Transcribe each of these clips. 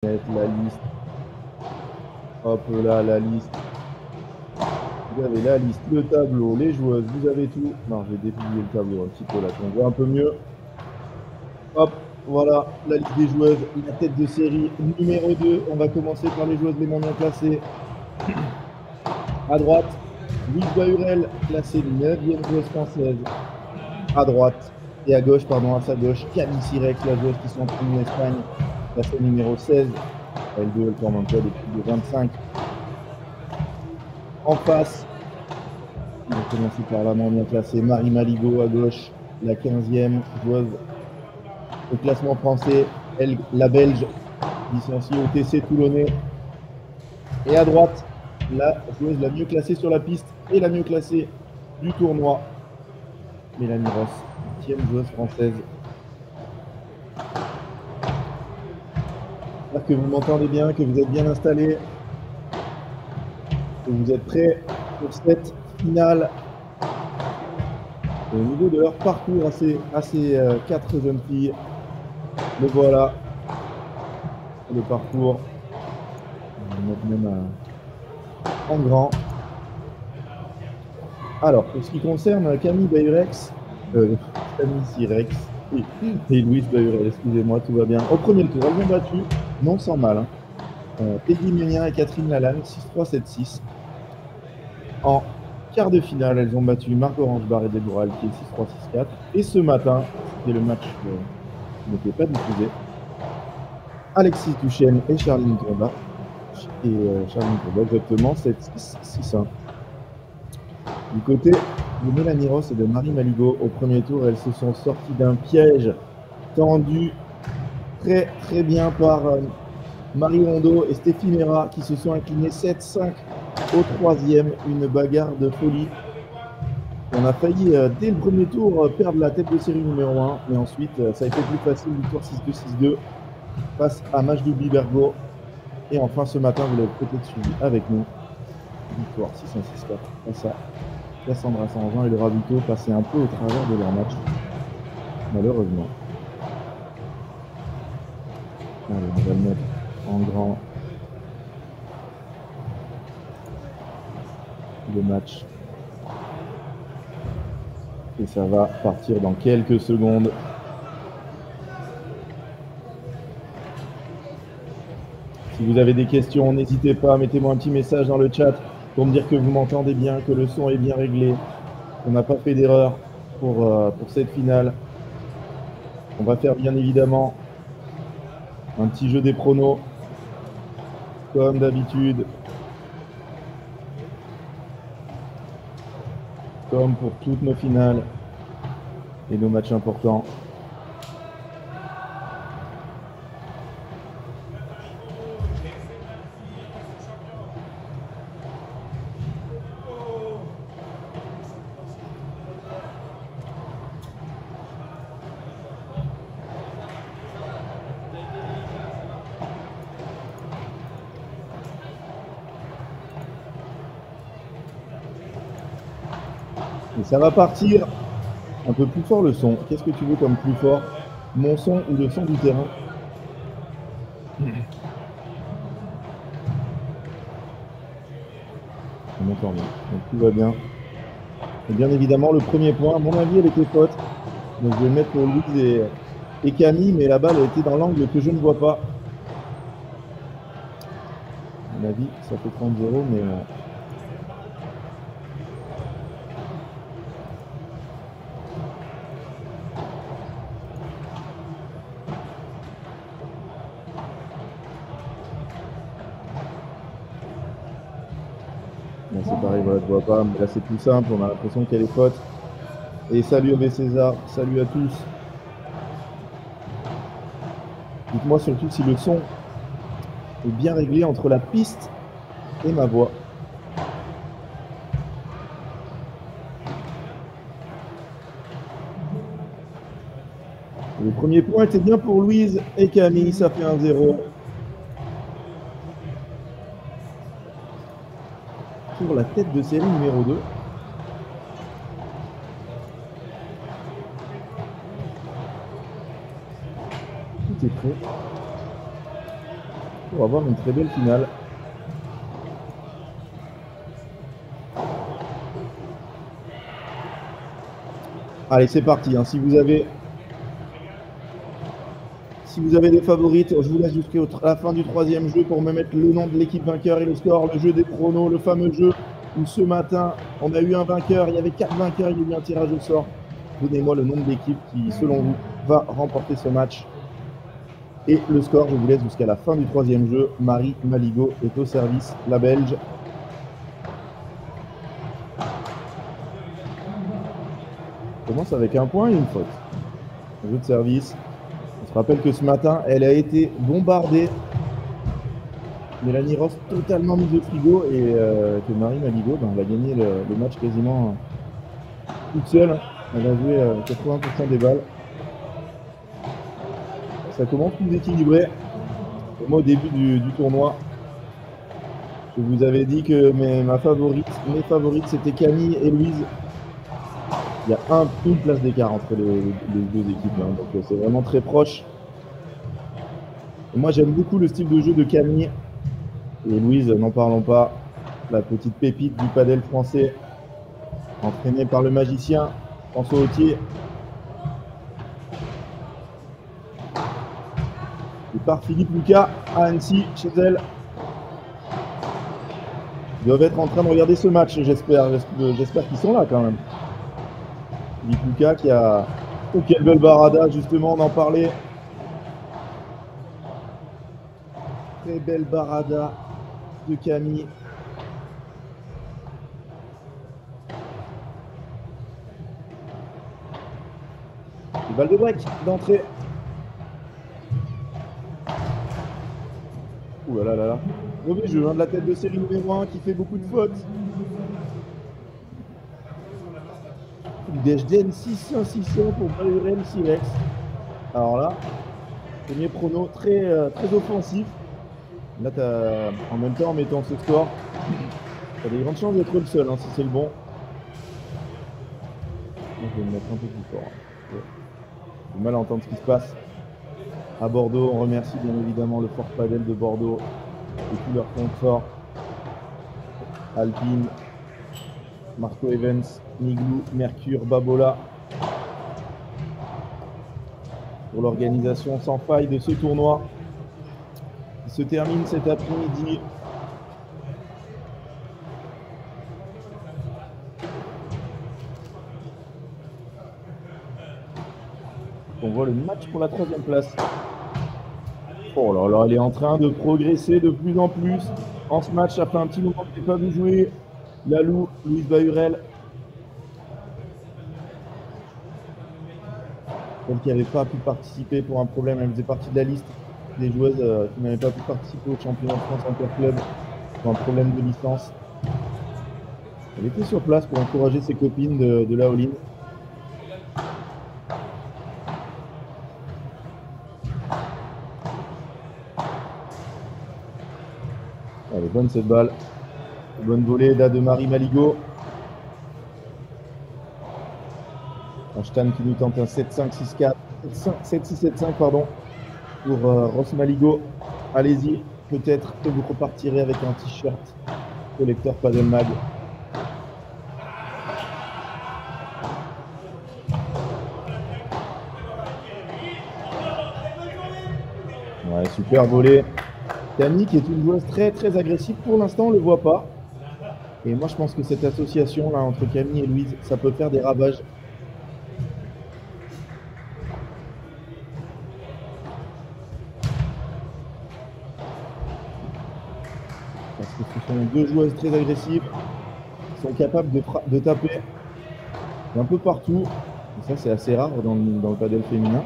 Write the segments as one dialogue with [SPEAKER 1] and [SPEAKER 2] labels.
[SPEAKER 1] La liste. Hop là, la liste. Vous avez la liste, le tableau, les joueuses, vous avez tout. Non, je vais déplier le tableau un petit peu là, qu'on voit un peu mieux. Hop, voilà, la liste des joueuses, la tête de série numéro 2. On va commencer par les joueuses les moins bien classées. À droite, Louise Bahurel, classée 9e joueuse française. À droite, et à gauche, pardon, à sa gauche, Camille Sirex, la joueuse qui s'entraîne en Espagne, classée numéro 16. L2, elle forme un club depuis le 25. En face, on va commencer par la moins bien classée, Marie Maligot à gauche, la 15e joueuse au classement français, elle, la Belge, licenciée au TC Toulonnais. Et à droite, la joueuse la mieux classée sur la piste et la mieux classée du tournoi, Mélanie Ross, 10e joueuse française. J'espère que vous m'entendez bien, que vous êtes bien installés, que vous êtes prêts pour cette finale. Au niveau de leur parcours à ces 4 jeunes filles, le voilà, le parcours. On va mettre même en grand. Alors, pour ce qui concerne Camille Bahurex, Camille Sirex et Louise Bahurel, excusez-moi, tout va bien. Au premier tour, elles ont battu, non sans mal, Peggy Ménien et Catherine Lalanne, 6-3, 7-6. En quart de finale, elles ont battu Marc-Orange Barre et Déboral, qui est 6-3, 6-4. Et ce matin, c'était le match qui n'était pas diffusé, Alexis Tuchène et Charline Tourba. Et Charline Tourba, exactement, 7-6, 6-1. Du côté de Mélanie Ross et de Marie Maligot, au premier tour, elles se sont sorties d'un piège tendu très très bien par Marie Rondeau et Stéphie Mera qui se sont inclinées 7-5 au troisième. Une bagarre de folie. On a failli, dès le premier tour, perdre la tête de série numéro 1. Mais ensuite, ça a été plus facile. Victoire 6-2, 6-2 face à Majdi Bibergo. Et enfin, ce matin, vous l'avez peut-être suivi avec nous. Victoire 6-1, 6-4 face à Cassandra Sanjean et le Ravito passaient un peu au travers de leur match, malheureusement. Allez, on va le mettre en grand. Le match. Et ça va partir dans quelques secondes. Si vous avez des questions, n'hésitez pas, mettez-moi un petit message dans le chat pour me dire que vous m'entendez bien, que le son est bien réglé, qu'on n'a pas fait d'erreur pour cette finale. On va faire bien évidemment un petit jeu des pronos, comme d'habitude, comme pour toutes nos finales et nos matchs importants. Et ça va partir un peu plus fort le son. Qu'est-ce que tu veux comme plus fort? Mon son ou le son du terrain? On entend bien, donc tout va bien. Et bien évidemment, le premier point, à mon avis, elle était faute. Donc je vais le mettre pour Louise et Camille, mais la balle a été dans l'angle que je ne vois pas. À mon avis, ça fait 30-0, mais bon, c'est pareil, voilà, je vois pas, mais là c'est plus simple, on a l'impression qu'elle est faute. Et salut Abbé César, salut à tous. Dites-moi surtout si le son est bien réglé entre la piste et ma voix. Le premier point était bien pour Louise et Camille, ça fait 1-0. Pour la tête de série numéro 2. Tout est prêt. pour avoir une très belle finale. Allez, c'est parti. Hein. Si vous avez des favorites, je vous laisse jusqu'à la fin du troisième jeu pour me mettre le nom de l'équipe vainqueur et le score, le jeu des pronos, le fameux jeu où ce matin, on a eu un vainqueur, il y avait 4 vainqueurs, il y a eu un tirage au sort. Donnez-moi le nom de l'équipe qui, selon vous, va remporter ce match. Et le score, je vous laisse jusqu'à la fin du troisième jeu. Marie Maligot est au service, la Belge. On commence avec un point et une faute. Jeu de service. On se rappelle que ce matin, elle a été bombardée. Mélanie Ross totalement mise au frigo et que Marie Maligot, ben, elle a gagné le match quasiment toute seule. Elle a joué 80% des balles. Ça commence plus équilibré. Moi, au début du tournoi, je vous avais dit que mes favorites, c'était Camille et Louise. Il y a une place d'écart entre les deux équipes, hein, donc c'est vraiment très proche. Et moi, j'aime beaucoup le style de jeu de Camille. Et Louise, n'en parlons pas, la petite pépite du padel français, entraînée par le magicien François Autier. Et par Philippe Lucas à Annecy, chez elle. Ils doivent être en train de regarder ce match, j'espère. J'espère qu'ils sont là quand même. Philippe Lucas qui a... Oh, quelle belle barada, justement, on en parlait. Très belle barada de Camille. Et balle de break d'entrée. Ouh là là là là. Mauvais jeu, hein, de la tête de série numéro 1 qui fait beaucoup de fautes. Deshden 600 pour Bayern Silex. Alors là, premier prono très offensif. Là, en même temps, en mettant ce score, tu as des grandes chances d'être le seul, hein, si c'est le bon. Je vais me mettre un peu plus fort. J'ai du mal à entendre ce qui se passe à Bordeaux. On remercie bien évidemment le Fort Padel de Bordeaux et tout leur confort. Alpine, Marco Evans, Miglou, Mercure, Babola. Pour l'organisation sans faille de ce tournoi qui se termine cet après-midi. On voit le match pour la 3e place. Oh là là, elle est en train de progresser de plus en plus en ce match. Ça fait un petit moment que je n'ai pas vu jouer Lalou, Louise Bahurel. Elle qui n'avait pas pu participer pour un problème, elle faisait partie de la liste des joueuses qui n'avaient pas pu participer au championnat de France Interclub pour un problème de licence. Elle était sur place pour encourager ses copines de la all-in. Elle est bonne cette balle. Bonne volée là de Marie Maligot. Ashtan qui nous tente un 7-5-6-4. 7-6-7-5 pardon. Pour Ross Maligot. Allez-y, peut-être que vous repartirez avec un t-shirt collecteur Padel Mag. Ouais, super volée. Camille qui est une joueuse très agressive. Pour l'instant, on ne le voit pas. Et moi, je pense que cette association là entre Camille et Louise, ça peut faire des ravages. Parce que ce sont deux joueuses très agressives qui sont capables de taper un peu partout. Et ça, c'est assez rare dans le padel féminin.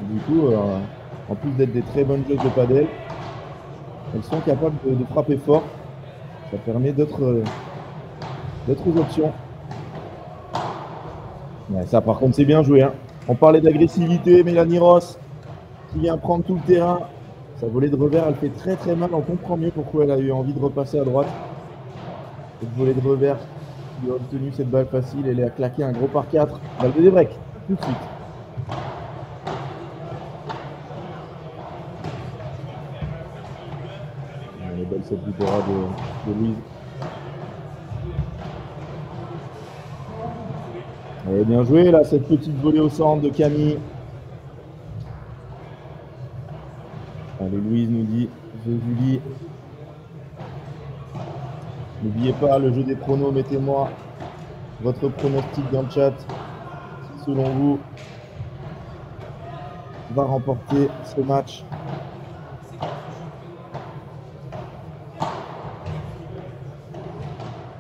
[SPEAKER 1] Et du coup, en plus d'être des très bonnes joueuses de padel, elles sont capables de frapper fort. Ça permet d'autres options. Ouais, ça, par contre, c'est bien joué. Hein. On parlait d'agressivité. Mélanie Ross qui vient prendre tout le terrain. Sa volée de revers, elle fait très mal. On comprend mieux pourquoi elle a eu envie de repasser à droite. Cette volée de revers qui a obtenu cette balle facile. Elle a claqué un gros par 4. Balle de break, tout de suite. Les belles cette Libera de Louise. Allez, bien joué là, cette petite volée au centre de Camille. Allez, Louise nous dit, Julie. N'oubliez pas le jeu des pronos, mettez-moi votre pronostic dans le chat. Si selon vous, va remporter ce match.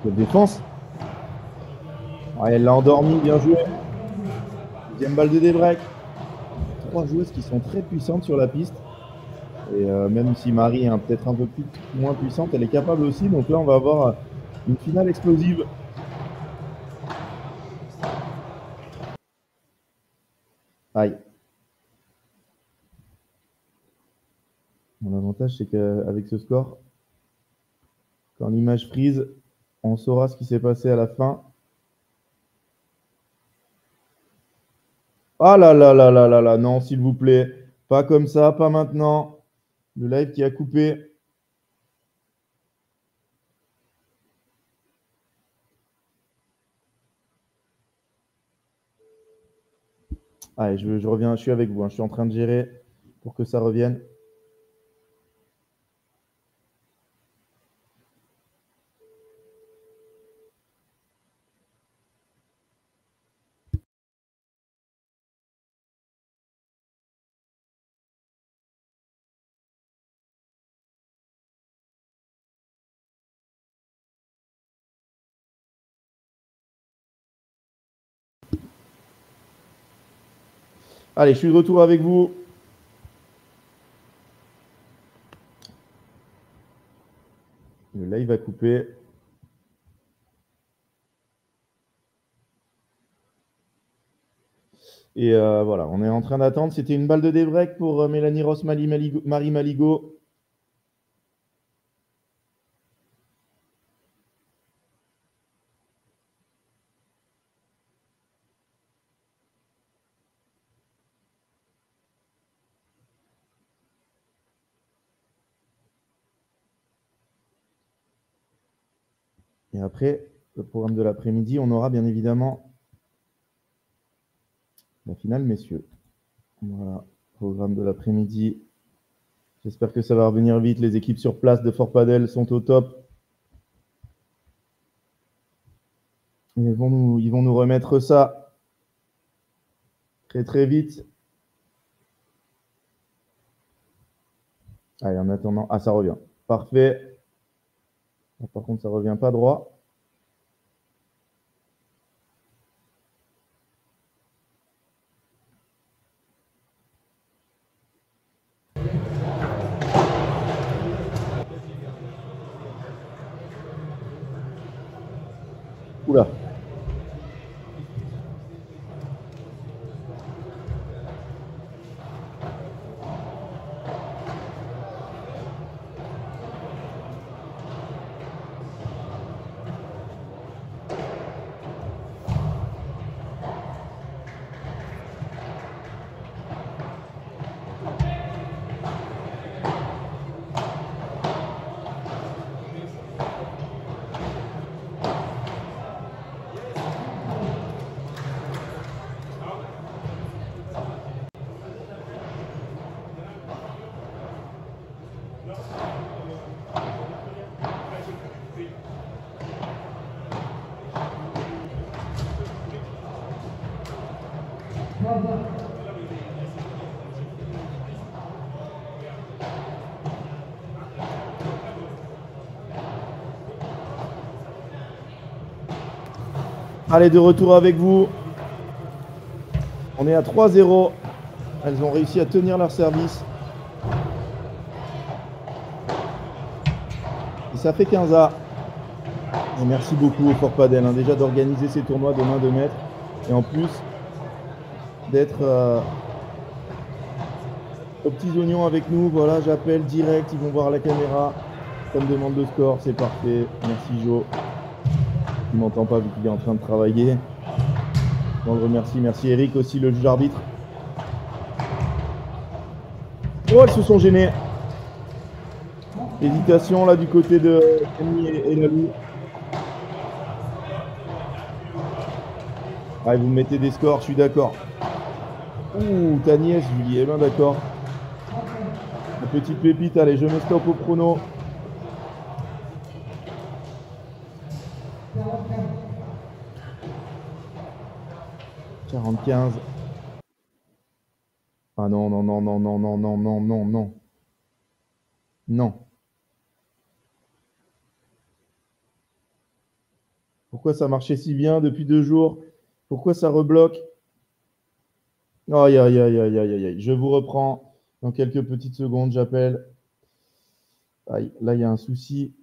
[SPEAKER 1] Quelle défense! Ouais, elle l'a endormi, bien joué. Deuxième balle de débreak. 3 joueuses qui sont très puissantes sur la piste. Et même si Marie est peut-être un peu moins puissante, elle est capable aussi. Donc là, on va avoir une finale explosive. Aïe. Mon avantage, c'est qu'avec ce score, quand l'image freeze, on saura ce qui s'est passé à la fin. Ah là là là là là là, non, s'il vous plaît. Pas comme ça, pas maintenant. Le live qui a coupé. Allez, je reviens, je suis avec vous. Je suis en train de gérer pour que ça revienne. Allez, je suis de retour avec vous. Le live a coupé. Et voilà, on est en train d'attendre. C'était une balle de débreak pour Mélanie Ross, Marie Maligo. Et après, le programme de l'après-midi, on aura bien évidemment la finale, messieurs. Voilà, programme de l'après-midi. J'espère que ça va revenir vite. Les équipes sur place de Fort Padel sont au top. Et ils vont nous remettre ça très très vite. Allez, en attendant. Ah, ça revient. Parfait. Par contre, ça ne revient pas droit. Oula. Allez, de retour avec vous. On est à 3-0. Elles ont réussi à tenir leur service. Et ça fait 15A. Et merci beaucoup au Fort Padel, déjà d'organiser ces tournois de main de maître. Et en plus, d'être aux petits oignons avec nous. Voilà, j'appelle direct, ils vont voir la caméra. Ça me demande le score, c'est parfait. Merci Jo. Il ne m'entend pas vu qu'il est en train de travailler. On le remercie. Merci Eric aussi, le juge arbitre. Oh, elles se sont gênées. Hésitation là du côté de Camille et Lalou. Ah, vous mettez des scores, je suis d'accord. Ouh, ta nièce, Julie, eh ben d'accord. La petite pépite, allez, je mets stop au chrono. 45. Ah non, non, non, non, non, non, non, non, non, non. Non. Pourquoi ça marchait si bien depuis 2 jours? Pourquoi ça rebloque? Aïe, aïe, aïe, aïe, aïe, aïe, aïe. Je vous reprends dans quelques petites secondes, j'appelle. Aïe, là, il y a un souci.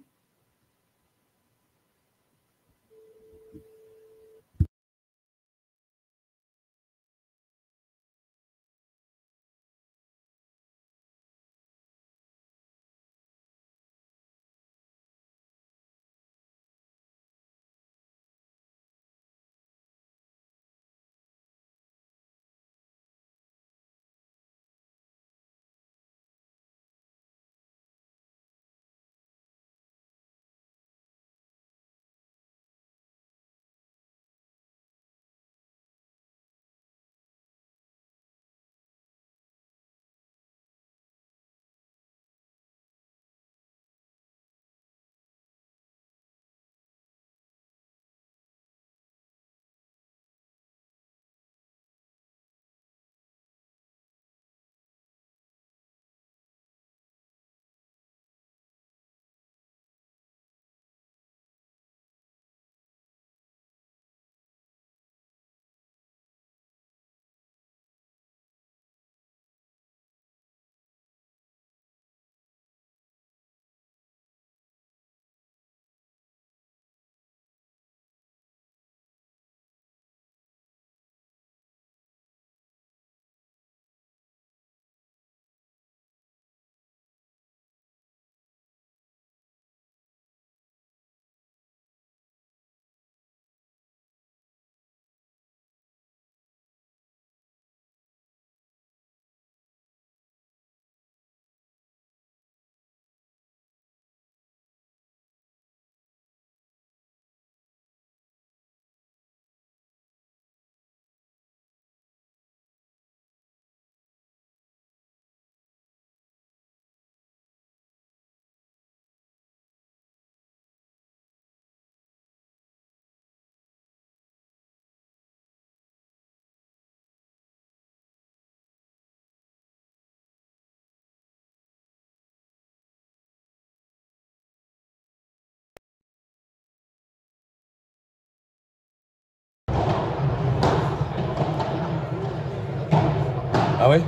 [SPEAKER 2] Ah ouais?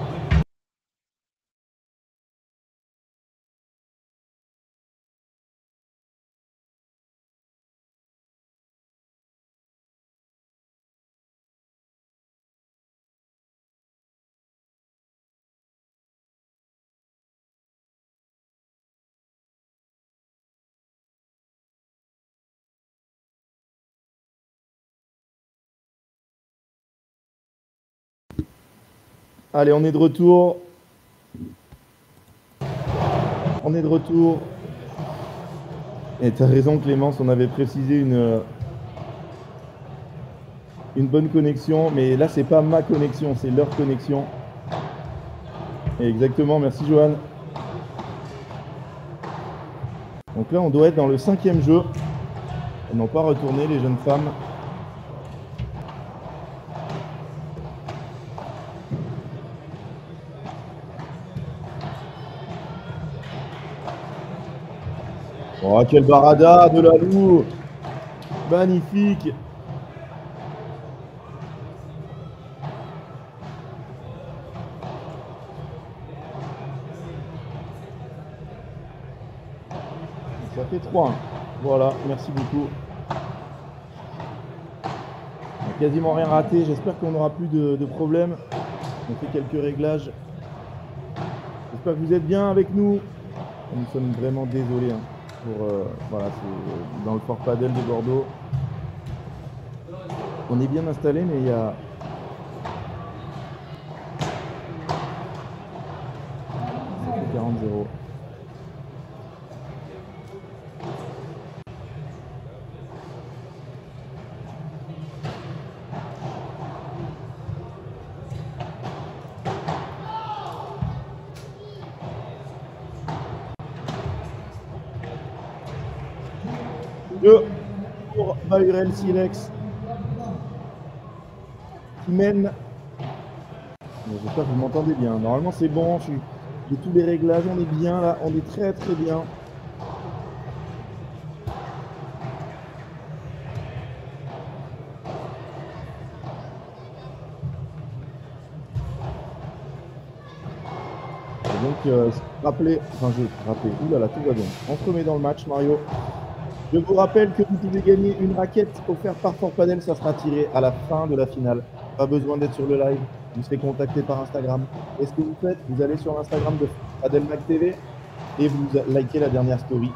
[SPEAKER 1] Allez, on est de retour. On est de retour. Et tu as raison, Clémence, on avait précisé une bonne connexion, mais là, c'est pas ma connexion, c'est leur connexion. Et exactement, merci Johan. Donc là, on doit être dans le 5e jeu. Elles n'ont pas retourné, les jeunes femmes. Oh, quelle barada de Lalou! Magnifique! Ça fait 3-1. Voilà, merci beaucoup. On n'a quasiment rien raté. J'espère qu'on n'aura plus de problèmes. On fait quelques réglages. J'espère que vous êtes bien avec nous. Nous sommes vraiment désolés. Voilà, c'est dans le Fort Padel de Bordeaux. On est bien installé, mais il y a... Ça fait 40-0. jeu pour Bahurel Sirex qui mène. J'espère que vous m'entendez bien. Normalement, c'est bon. J'ai tous les réglages. On est bien là. On est très très bien. Et donc, rappelez, oulala, tout va bien. On se remet dans le match, Mario. Je vous rappelle que vous pouvez gagner une raquette offerte par Fort Padel. Ça sera tiré à la fin de la finale. Pas besoin d'être sur le live. Vous serez contacté par Instagram. Et ce que vous faites, vous allez sur l'Instagram de Padel Mag TV et vous likez la dernière story.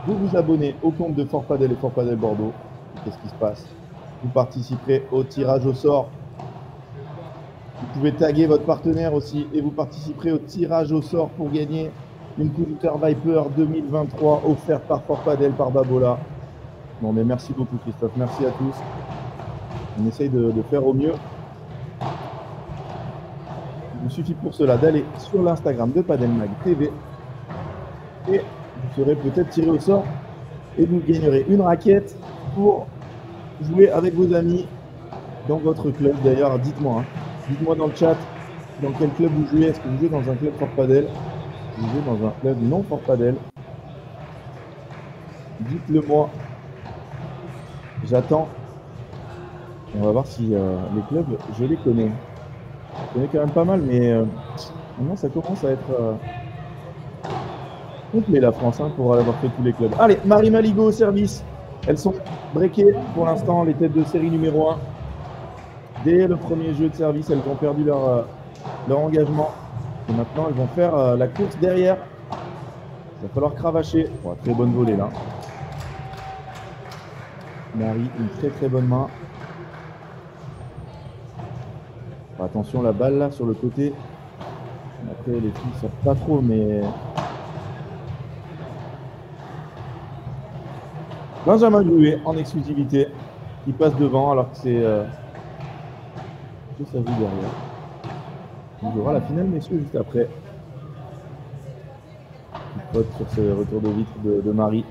[SPEAKER 1] Vous vous abonnez au compte de Fort Padel et Fort Padel Bordeaux. Qu'est-ce qui se passe? Vous participerez au tirage au sort. Vous pouvez taguer votre partenaire aussi et vous participerez au tirage au sort pour gagner une Counter Viper 2023 offerte par Fort Padel par Babola. Bon, mais merci beaucoup Christophe, merci à tous. On essaye de faire au mieux. Il vous suffit pour cela d'aller sur l'Instagram de Padel Mag TV et vous serez peut-être tiré au sort et vous gagnerez une raquette pour jouer avec vos amis dans votre club. D'ailleurs, dites-moi, dites-moi dans le chat dans quel club vous jouez. Est-ce que vous jouez dans un club Fort Padel? Vous jouez dans un club non Fort Padel? Dites-le moi. J'attends. On va voir si les clubs, je les connais. Je connais quand même pas mal, mais maintenant ça commence à être complet la France pour avoir fait tous les clubs. Allez, Marie Maligo au service. Elles sont breakées pour l'instant, les têtes de série numéro 1. Dès le premier jeu de service, elles ont perdu leur engagement. Et maintenant, elles vont faire la course derrière. Il va falloir cravacher. Oh, très bonne volée là. Marie, une très très bonne main. Attention, la balle là sur le côté. Après, les filles ne sortent pas trop, mais. Benjamin Gruet en exclusivité, qui passe devant alors que c'est. Ça joue derrière. Il y aura la finale, messieurs, juste après. Il pote sur ce retour de vitre de Marie.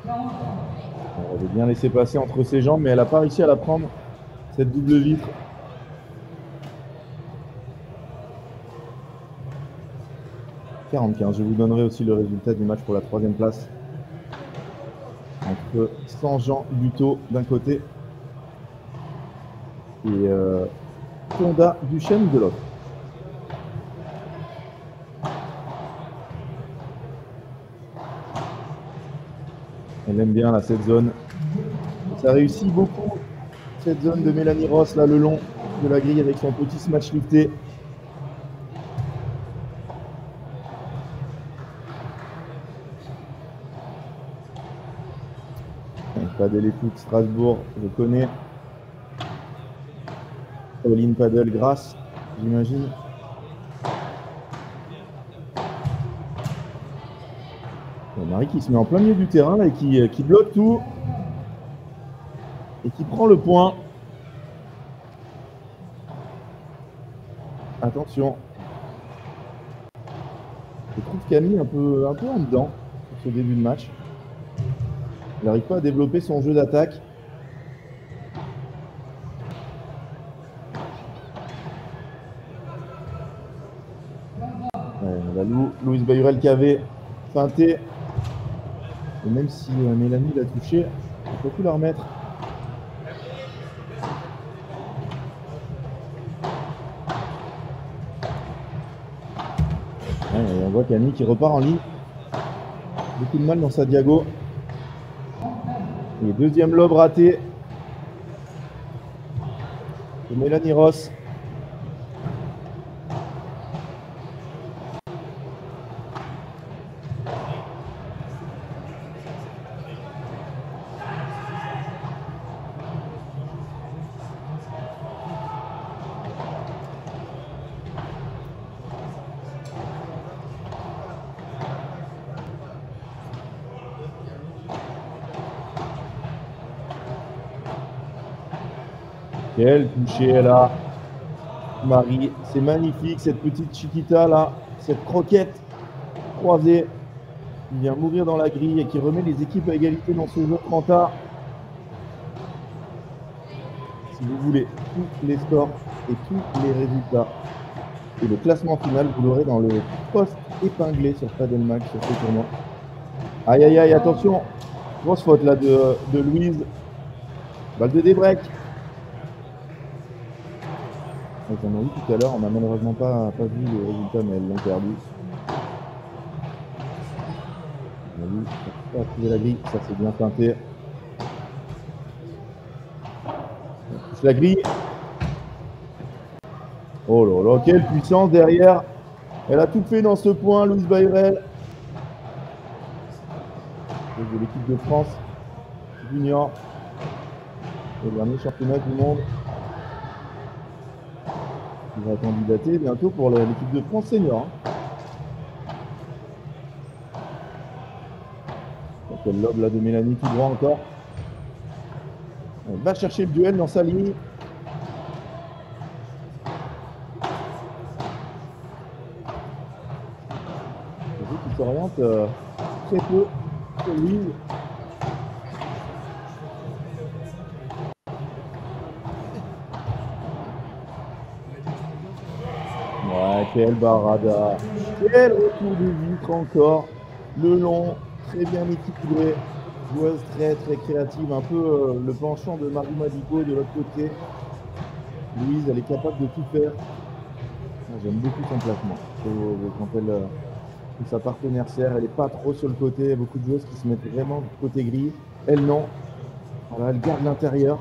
[SPEAKER 1] On avait bien laissé passer entre ses jambes, mais elle n'a pas réussi à la prendre, cette double vitre. « 40-15 ». Je vous donnerai aussi le résultat du match pour la 3e place. Entre Saint-Jean Buteau d'un côté et Fonda Duchesne de l'autre. Elle aime bien là, cette zone. Ça réussit beaucoup, cette zone de Mélanie Ross, là, le long de la grille avec son petit smash lifté. Padel et foot Strasbourg, je connais. Pauline Padel Grasse, j'imagine. Marie qui se met en plein milieu du terrain là, et qui bloque tout et qui prend le point. Attention. Je trouve Camille un peu en dedans pour ce début de match. Elle n'arrive pas à développer son jeu d'attaque. La Louise Bayurel qui avait feinté. Et même si Mélanie l'a touché, il faut tout la remettre. Et on voit Camille qui repart en ligne. Beaucoup de mal dans sa diago. Et deuxième lob raté de Mélanie Ross. Quel toucher là, Marie, c'est magnifique cette petite chiquita là, cette croquette croisée qui vient mourir dans la grille et qui remet les équipes à égalité dans ce jeu 30A. Si vous voulez tous les scores et tous les résultats et le classement final, vous l'aurez dans le post épinglé sur Padelmax sur ce tournoi. Aïe aïe aïe, attention, grosse faute là de Louise. Balle de débreak. J'en ai vu tout à l'heure, on n'a malheureusement pas vu le résultat, mais elles l'ont perdu. On a vu, on a trouvé la grille, ça c'est bien teinté. On touche la grille. Oh là là, quelle puissance derrière. Elle a tout fait dans ce point, Louise Bayrel. De l'équipe de France junior. Le dernier championnat du monde. Il va candidater bientôt pour l'équipe de France senior. Donc elle lobe là de Mélanie tout droit encore. Elle va chercher le duel dans sa ligne. Qui s'oriente très peu sur Louise. Ouais, quelle barada. Quel retour de vitre encore. Le long, très bien équilibré. Joueuse très très créative. Un peu le penchant de Marie Madico de l'autre côté. Louise, elle est capable de tout faire. J'aime beaucoup son placement. Quand elle sa partenaire serre, elle n'est pas trop sur le côté. Il y a beaucoup de joueuses qui se mettent vraiment du côté grille. Elle non. Voilà, elle garde l'intérieur.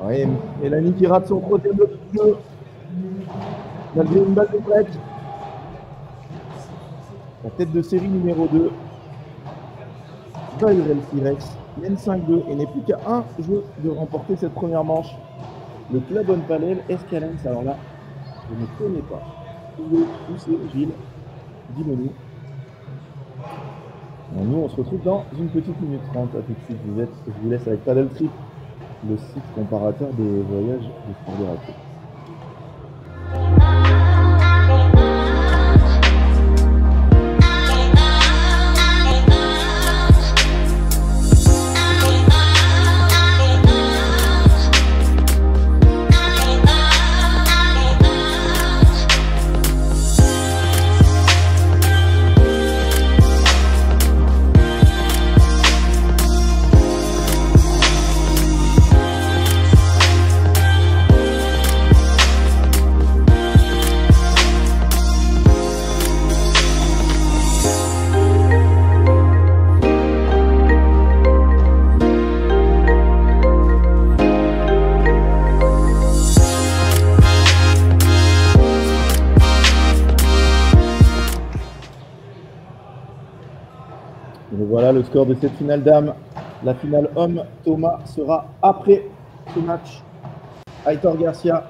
[SPEAKER 1] Ouais, Mélanie qui rate son troisième bloc de jeu. Malgré une balle de break. La tête de série numéro 2. Bayrel Firex mène 5-2 et n'est plus qu'à un jeu de remporter cette première manche. Le club on Palel Escalens, alors là, je ne connais pas. Où c'est Gilles? Dis-le-nous. Nous, on se retrouve dans une petite minute 30. À tout de suite, je vous laisse avec Padel Trip, le site comparateur des voyages de sport de raquettes. Et voilà le score de cette finale dames. La finale homme, Thomas sera après ce match. Aitor Garcia,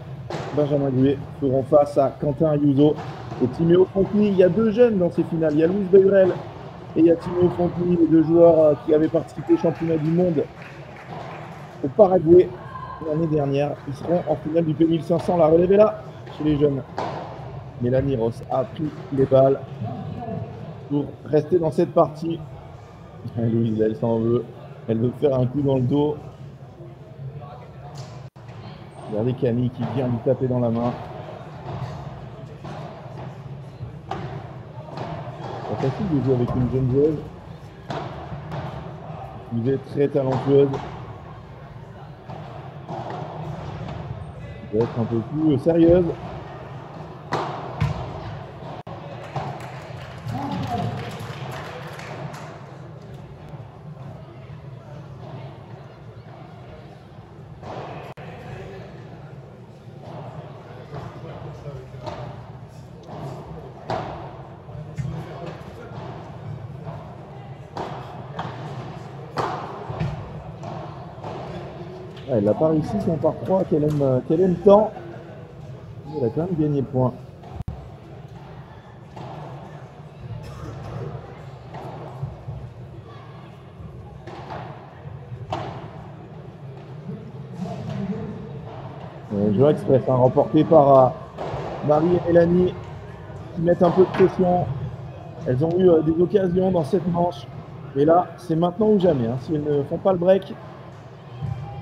[SPEAKER 1] Benjamin Gué feront face à Quentin Ayuso et Timéo Fonteny. Il y a deux jeunes dans ces finales. Il y a Louise Bayrel et il y a Timéo Fonteny, les deux joueurs qui avaient participé au championnat du monde au Paraguay l'année dernière. Ils seront en finale du P1500. La relève est là chez les jeunes. Mélanie Ross a pris les balles pour rester dans cette partie. Louise, elle s'en veut. Elle veut faire un coup dans le dos. Regardez Camille qui vient lui taper dans la main. C'est facile de jouer avec une jeune joueuse. Vous êtes très talentueuse. Vous devez être un peu plus sérieuse. Elle n'a pas réussi son par 3 qu'elle aime tant. Elle a quand même gagné le point. Jeu express, remporté par Marie et Mélanie qui mettent un peu de pression. Elles ont eu des occasions dans cette manche. Mais là, c'est maintenant ou jamais. Hein. Si elles ne font pas le break,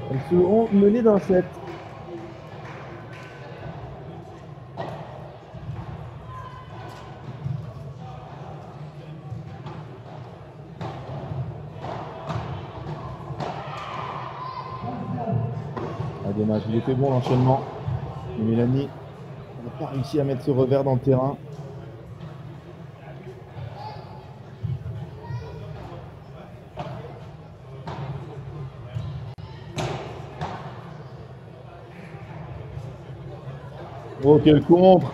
[SPEAKER 1] elles seront menées d'un set. Ah, dommage, il était bon l'enchaînement. Mais Mélanie n'a pas réussi à mettre ce revers dans le terrain. Oh, quel contre!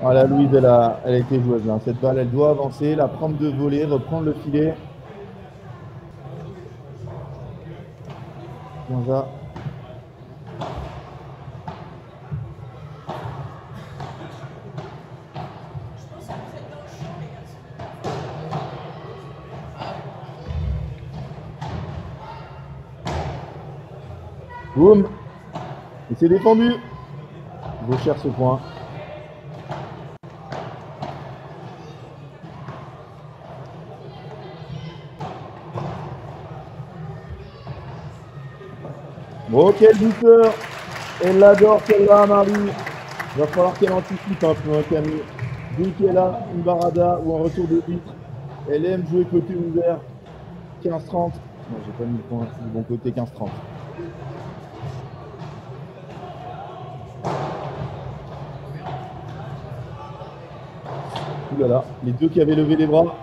[SPEAKER 1] Ah, la Louise, elle a été joueuse là. Cette balle, elle doit avancer, la prendre de volée, reprendre le filet. Gonza. Boum! Et c'est défendu. Vaut cher ce point. Oh, quelle douceur! Elle l'adore celle-là, Marie. Il va falloir qu'elle anticipe un peu, hein, Camille. Dès qu'elle a une barada ou un retour de vitre, elle aime jouer côté ouvert. 15-30. Non, j'ai pas mis le point du bon côté, 15-30. Ouh là là, les deux qui avaient levé les bras.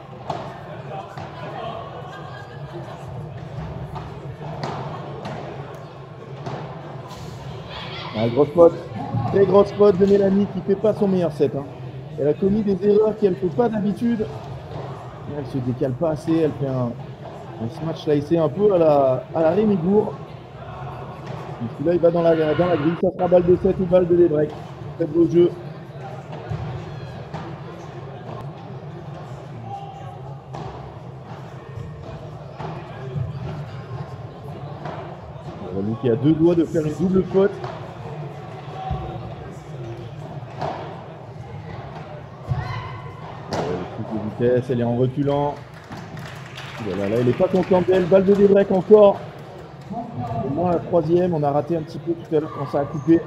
[SPEAKER 1] Ah, grosse faute, très grosse faute de Mélanie qui fait pas son meilleur set. Hein. Elle a commis des erreurs qu'elle ne fait pas d'habitude. Elle se décale pas assez, elle fait un smash slicé un peu à la Rémi Gour. Celui-là il va dans la grille, ça sera balle de 7 ou balle de débreak. Très beau jeu. Donc il y a deux doigts de faire une double faute. De vitesse, elle est en reculant. Là, elle n'est pas contente d'elle. Balle de débreak encore. Au moins la troisième, on a raté un petit peu tout à l'heure quand ça a coupé.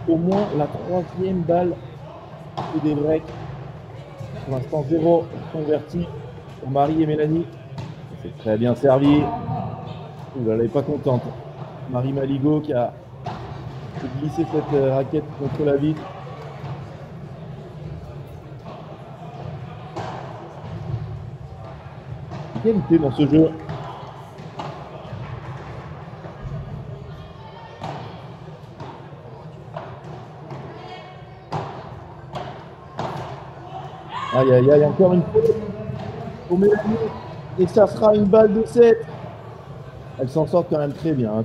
[SPEAKER 1] Au moins la troisième balle de débreak. Pour l'instant, 0 converti pour Marie et Mélanie. C'est très bien servi. Ouh là, elle n'est pas contente. Marie Maligo qui a glissé cette raquette contre la vitre. Qualité dans ce jeu. Aïe aïe aïe, encore une faute pour Mélanie. Et ça sera une balle de 7. Elles s'en sortent quand même très bien. Hein.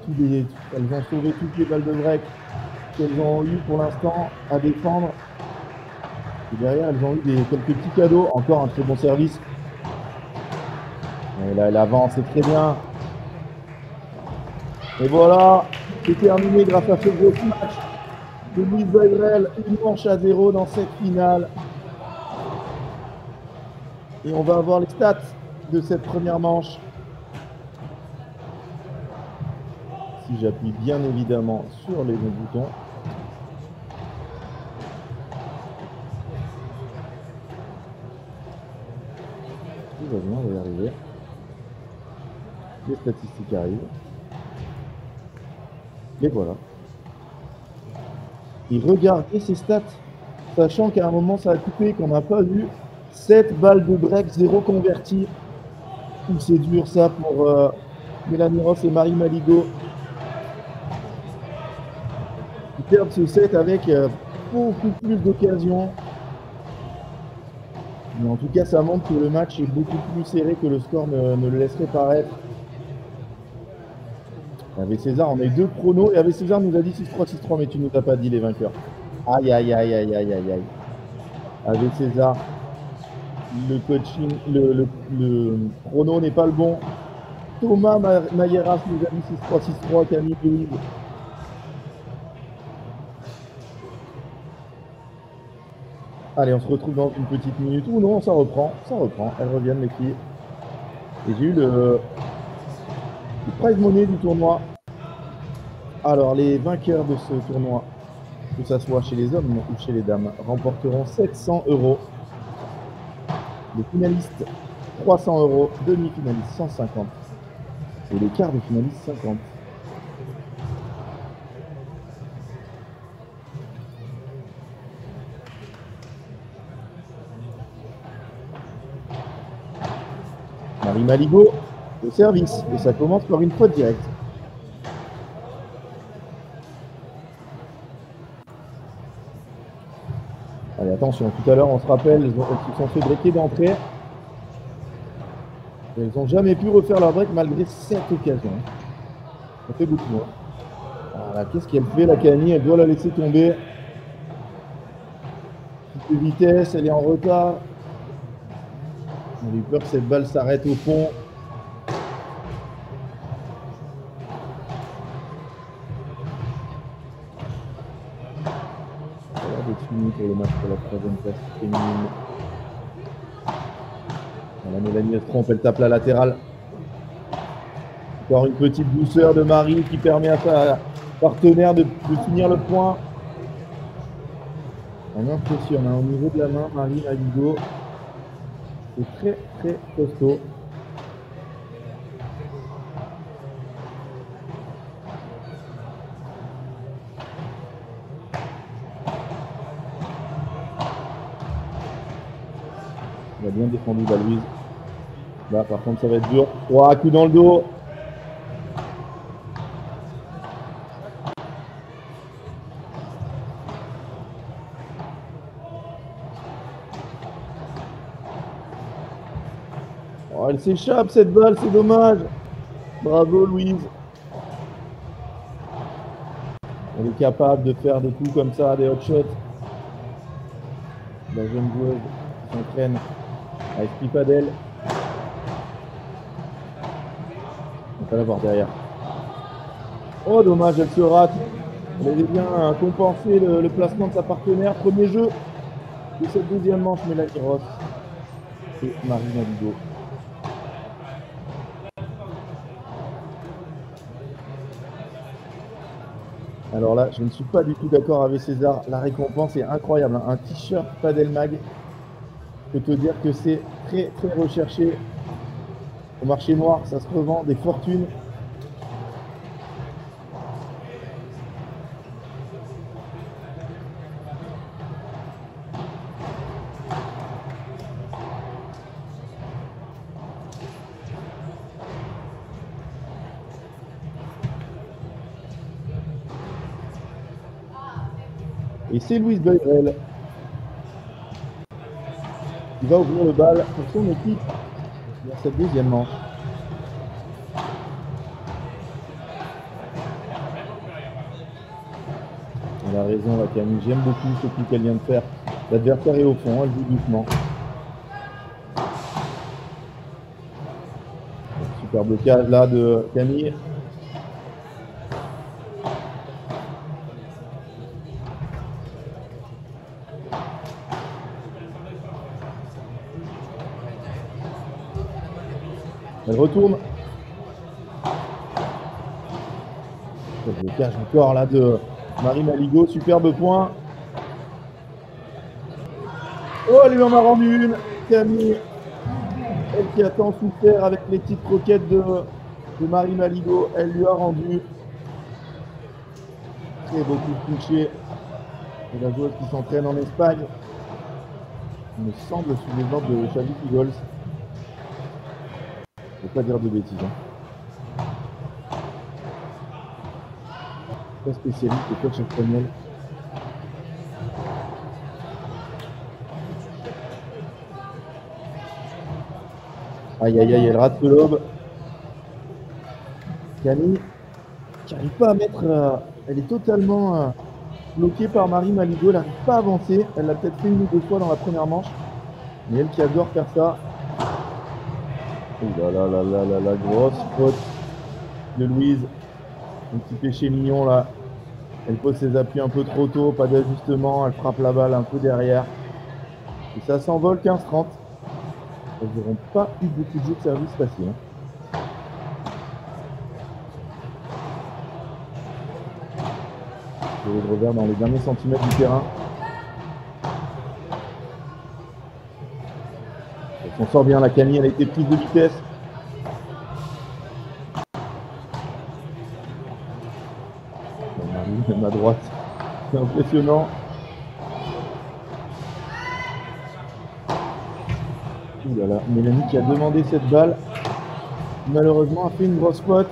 [SPEAKER 1] Elles ont sauvé toutes les balles de break qu'elles ont eu pour l'instant à défendre. Et derrière, elles ont eu quelques petits cadeaux. Encore un très bon service. Et là, elle avance, c'est très bien. Et voilà, c'est terminé grâce à ce gros match de Louise Bayrel. Une manche à 0 dans cette finale. Et on va avoir les stats de cette première manche. Si j'appuie bien évidemment sur les bons boutons. Tout va bien, on va y arriver. Les statistiques arrivent. Et voilà. Et regardez ces stats, sachant qu'à un moment ça a coupé, qu'on n'a pas vu 7 balles de break, 0 converti. C'est dur ça pour Mélanie Ross et Marie Maligo. Ils perdent ce set avec beaucoup plus d'occasions. Mais en tout cas, ça montre que le match est beaucoup plus serré que le score ne le laisserait paraître. Avec César, on a eu 2 pronos et avec César nous a dit 6-3, 6-3, mais tu nous as pas dit les vainqueurs. Aïe, aïe, aïe, aïe, aïe, aïe, aïe. Avec César, le coaching, le prono n'est pas le bon. Thomas Mayeras nous a dit 6-3, 6-3, Camille Louise. Allez, on se retrouve dans une petite minute. Ou non, ça reprend. Elles reviennent, les filles. Et j'ai eu le prize money du tournoi. Alors, les vainqueurs de ce tournoi, que ce soit chez les hommes ou chez les dames, remporteront 700 €. Les finalistes, 300 €. Demi-finalistes, 150. Et les quarts de finalistes, 50. Marie Maligot au service. Et ça commence par une faute directe. Allez, attention, tout à l'heure, on se rappelle, elles se sont fait breaker d'entrée. Elles n'ont jamais pu refaire leur break malgré cette occasion. Ça fait beaucoup moins. Voilà, qu'est-ce qu'elle fait, la Camille? Elle doit la laisser tomber. Petite vitesse, elle est en retard. On a eu peur que cette balle s'arrête au fond. Ça a l'air d'être fini pour le match pour la troisième place féminine. Voilà, Mélanie elle se trompe, elle tape la latérale. Encore une petite douceur de Marie qui permet à sa partenaire de finir le point. Elle impressionne, hein. Au niveau de la main, Marie Maligot, c'est très très costaud. Elle a bien défendu la Louise. Là par contre ça va être dur. 3 coups dans le dos. Oh, elle s'échappe cette balle, c'est dommage. Bravo Louise. Elle est capable de faire des coups comme ça, des hot shots. La jeune joueuse qui s'entraîne à esprit padel. On va la voir derrière. Oh dommage, elle se rate. Elle avait bien compensé le placement de sa partenaire. Premier jeu de cette deuxième manche, Mélanie Ross et Marie Maligot. Alors là, je ne suis pas du tout d'accord avec César. La récompense est incroyable, hein. Un t-shirt Padel Mag. Je peux te dire que c'est très très recherché. Au marché noir, ça se revend des fortunes. Et c'est Louise Beyrel qui va ouvrir le bal pour son équipe dans cette deuxième manche. Elle a raison, la Camille. J'aime beaucoup ce coup qu'elle vient de faire. L'adversaire est au fond, elle joue doucement. Super blocage là de Camille. Elle retourne. Le blocage encore là de Marie Maligot. Superbe point. Oh, elle lui en a rendu une. Camille, elle qui a tant souffert avec les petites croquettes de Marie Maligot, elle lui a rendu. Très beau coup de toucher. Et la joueuse qui s'entraîne en Espagne. Il me semble sous les ordres de Xavi Pujols. Je ne vais pas dire de bêtises. Hein. Pas spécialiste, le coach espagnol. Aïe aïe aïe, elle rate le lobe. Camille qui n'arrive pas à mettre. Elle est totalement bloquée par Marie Maligot. Elle n'arrive pas à avancer. Elle l'a peut-être fait une ou deux fois dans la première manche. Mais elle qui adore faire ça. Oh là là là là là, la grosse faute de Louise. Un petit péché mignon là. Elle pose ses appuis un peu trop tôt, pas d'ajustement. Elle frappe la balle un peu derrière. Et ça s'envole 15-30. Elles n'auront pas eu beaucoup de jeux de service facile. Hein. Le revers dans les derniers centimètres du terrain. Elle s'en sort bien, la Camille, elle a été prise de vitesse. Même à droite, c'est impressionnant. Ouh là là, Mélanie qui a demandé cette balle, malheureusement a fait une grosse faute.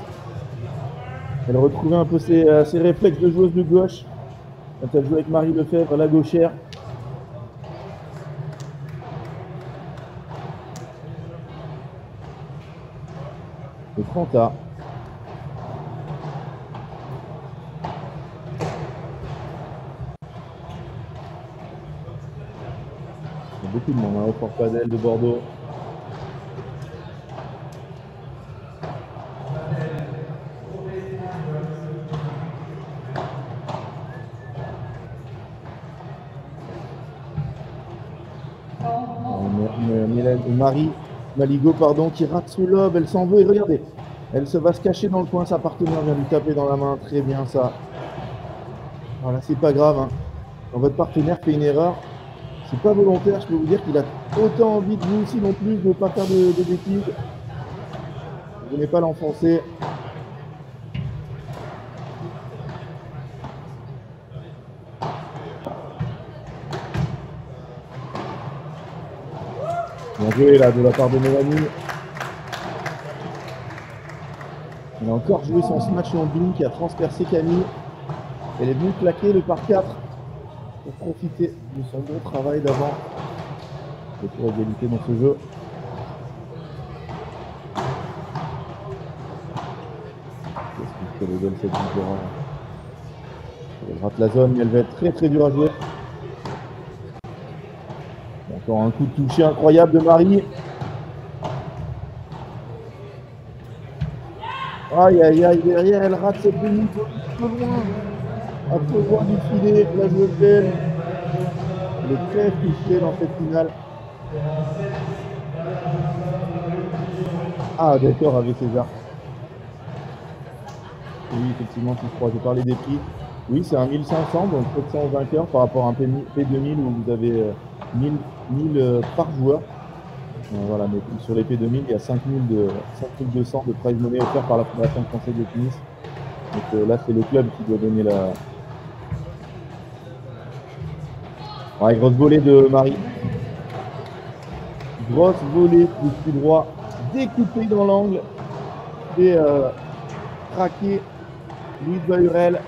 [SPEAKER 1] Elle retrouvait un peu ses réflexes de joueuse de gauche quand elle joue avec Marie Lefebvre, la gauchère. Et Fanta. Il y a beaucoup de monde hein, au Fort Padel de Bordeaux. Marie Maligo, pardon, qui rate ce lob, elle s'en veut et regardez, elle va se cacher dans le coin, sa partenaire vient lui taper dans la main, très bien ça. Voilà, c'est pas grave, hein. Quand votre partenaire fait une erreur, c'est pas volontaire, je peux vous dire qu'il a autant envie de vous aussi non plus de ne pas faire de bêtises. Vous venez pas l'enfoncer. Bien joué là de la part de Mélanie. Elle a encore joué son smash en ligne qui a transpercé Camille. Elle est venue claquer le par 4 pour profiter de son bon travail d'avant. Et pour égalité dans ce jeu. Qu'est-ce qu'elle est belle cette victoire. Elle rate la zone mais elle va être très très dure à jouer. Encore un coup de toucher incroyable de Marie. Aïe aïe aïe, derrière elle rate cette demi un peu loin du filet, la joueuse belle. Elle est très frustrée dans cette finale. Ah d'accord avec César. Oui effectivement je crois, j'ai parlé des prix. Oui c'est un 1500 donc 700 au vainqueur par rapport à un P2000 où vous avez 1000 par joueur. Voilà, mais sur les P2000, il y a 5200 de prize money offerts par la Fédération française de tennis. Donc là, c'est le club qui doit donner la. Ouais, grosse volée de Marie. Grosse volée de coup droit, découpé dans l'angle. Et craqué Louise Bahurel.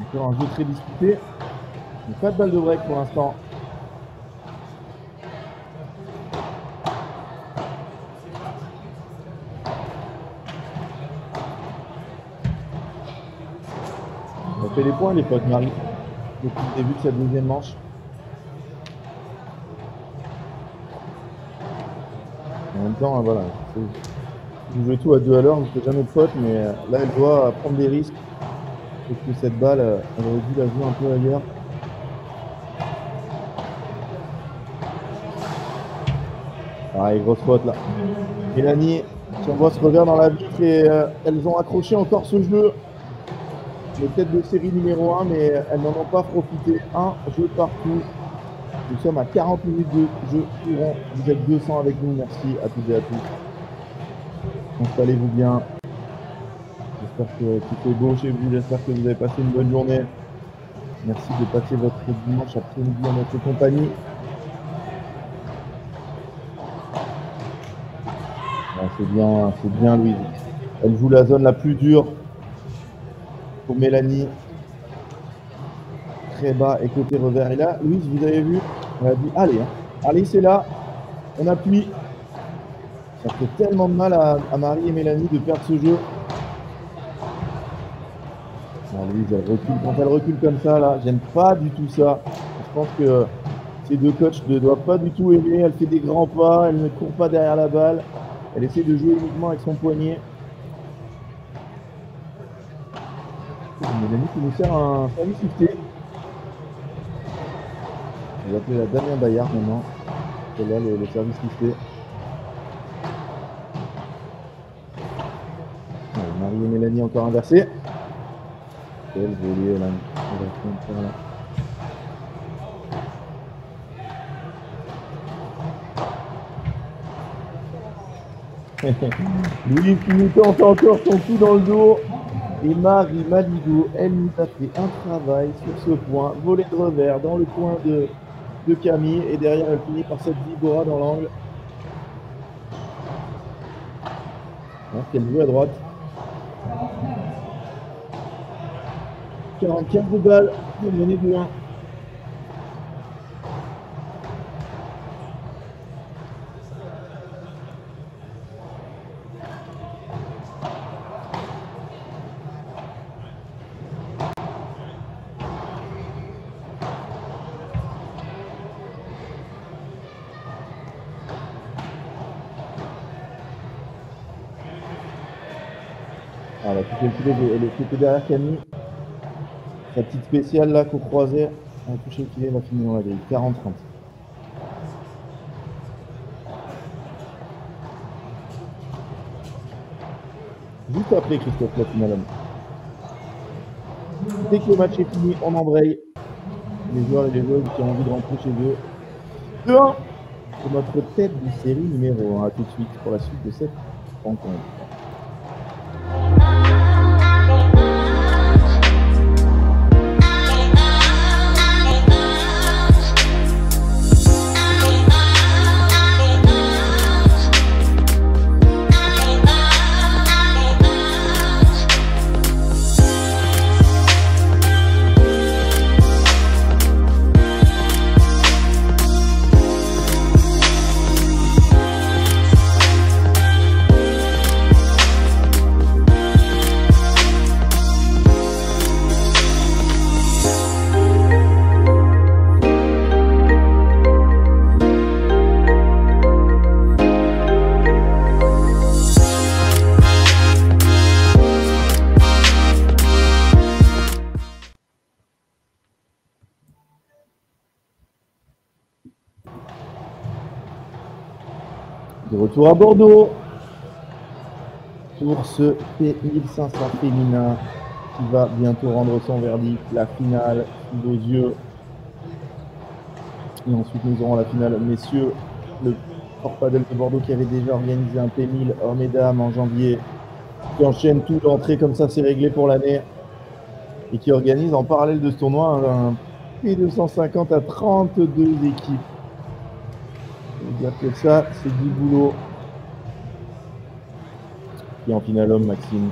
[SPEAKER 1] Encore un jeu très disputé. Mais pas de balle de break pour l'instant. On fait les points les potes Marie depuis le début de cette deuxième manche. En même temps, voilà, vous jouez tout à 2 à l'heure, vous ne faites jamais de faute, mais là elle doit prendre des risques. Parce que cette balle, elle aurait dû la jouer un peu ailleurs. Pareil, grosse faute là. Mélanie qui envoie ce revers dans la vitre et elles ont accroché encore ce jeu. Le tête de série numéro 1, mais elles n'en ont pas profité. Un jeu partout. Nous sommes à 40 minutes de jeu courant. Vous êtes 200 avec nous. Merci à toutes et à tous. Installez-vous bien. J'espère que tout est beau chez vous. J'espère que vous avez passé une bonne journée. Merci de passer votre dimanche après-midi en notre compagnie. C'est bien Louise. Elle joue la zone la plus dure pour Mélanie. Très bas et côté revers. Et là, Louise, vous avez vu, elle a dit allez, hein. Allez, c'est là. On appuie. Ça fait tellement de mal à Marie et Mélanie de perdre ce jeu. Louise, elle recule. Quand elle recule comme ça, là, j'aime pas du tout ça. Je pense que ces deux coachs ne doivent pas du tout aimer. Elle fait des grands pas, elle ne court pas derrière la balle. Elle essaie de jouer uniquement avec son poignet. Mélanie qui nous sert un service lifté. On va appeler la Damien Bayard maintenant. C'est là le service qui se fait. Marie et Mélanie encore inversées. Quel volet là. Louis qui tente encore son coup dans le dos. Et Marie Maligo, elle nous a fait un travail sur ce point. Volet de revers dans le coin de Camille. Et derrière, elle finit par cette Vibora dans l'angle. Qu'elle joue à droite. 44 de balles pour mener de 1. Voilà, elle était derrière Camille. Sa petite spéciale là qu'on croisait, on a touché le filet, elle a fini dans la grille. 40-30. Juste après Christophe, la finale. Dès que le match est fini, on embraye. Les joueurs et les joueuses qui ont envie de rentrer chez eux. 2-1 pour notre tête de série numéro 1. A tout de suite pour la suite de cette rencontre. De retour à Bordeaux pour ce P1500 féminin qui va bientôt rendre son verdict. La finale sous vos yeux. Et ensuite nous aurons la finale messieurs. Le Sport Padel de Bordeaux qui avait déjà organisé un P1000 hommes et dames en janvier. Qui enchaîne tout l'entrée comme ça, c'est réglé pour l'année. Et qui organise en parallèle de ce tournoi un P250 à 32 équipes. Dire que ça, c'est du boulot. Et en finale homme, Maxime,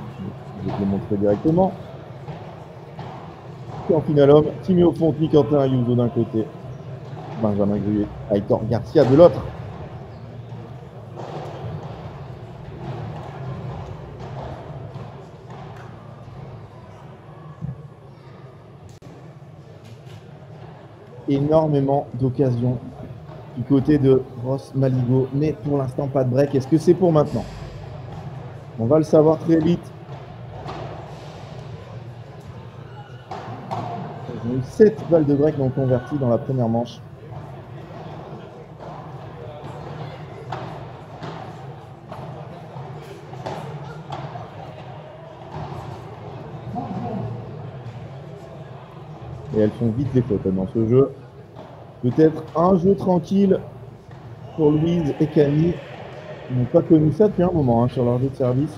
[SPEAKER 1] je vais te le montrer directement. Et en finale homme, Timéo Fontenay, Quentin Ayuso d'un côté, Benjamin Gruyer, Aitor Garcia de l'autre. Énormément d'occasions du côté de Ross Maligo, mais pour l'instant pas de break. Est-ce que c'est pour maintenant? On va le savoir très vite. Ils ont eu 7 balles de break non converties dans la première manche. Et elles font vite les fautes dans ce jeu. Peut-être un jeu tranquille pour Louise et Camille. Ils n'ont pas connu ça depuis un moment sur leur jeu de service.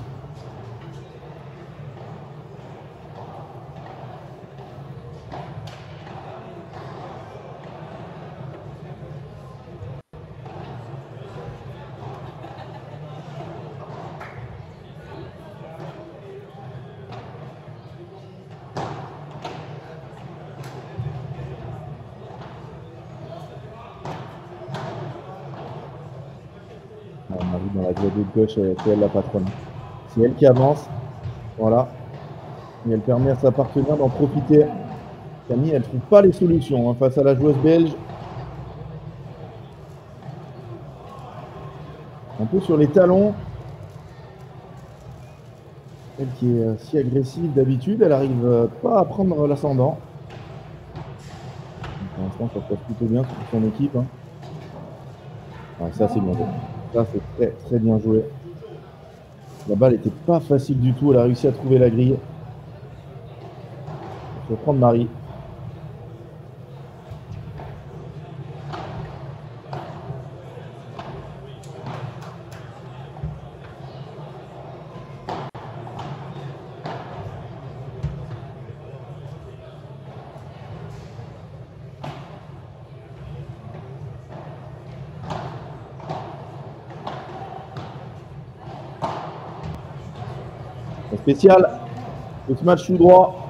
[SPEAKER 1] On arrive dans la diade de gauche, c'est elle la patronne. C'est elle qui avance. Voilà. Et elle permet à sa partenaire d'en profiter. Camille, elle ne trouve pas les solutions face à la joueuse belge. Un peu sur les talons. Elle qui est si agressive d'habitude, elle n'arrive pas à prendre l'ascendant. Pour l'instant, ça se passe plutôt bien pour son équipe. Hein. Ah, ça, c'est bien joué. Ça, c'est très, très bien joué. La balle n'était pas facile du tout. Elle a réussi à trouver la grille. Je vais prendre Marie. Spécial. Le match tout droit.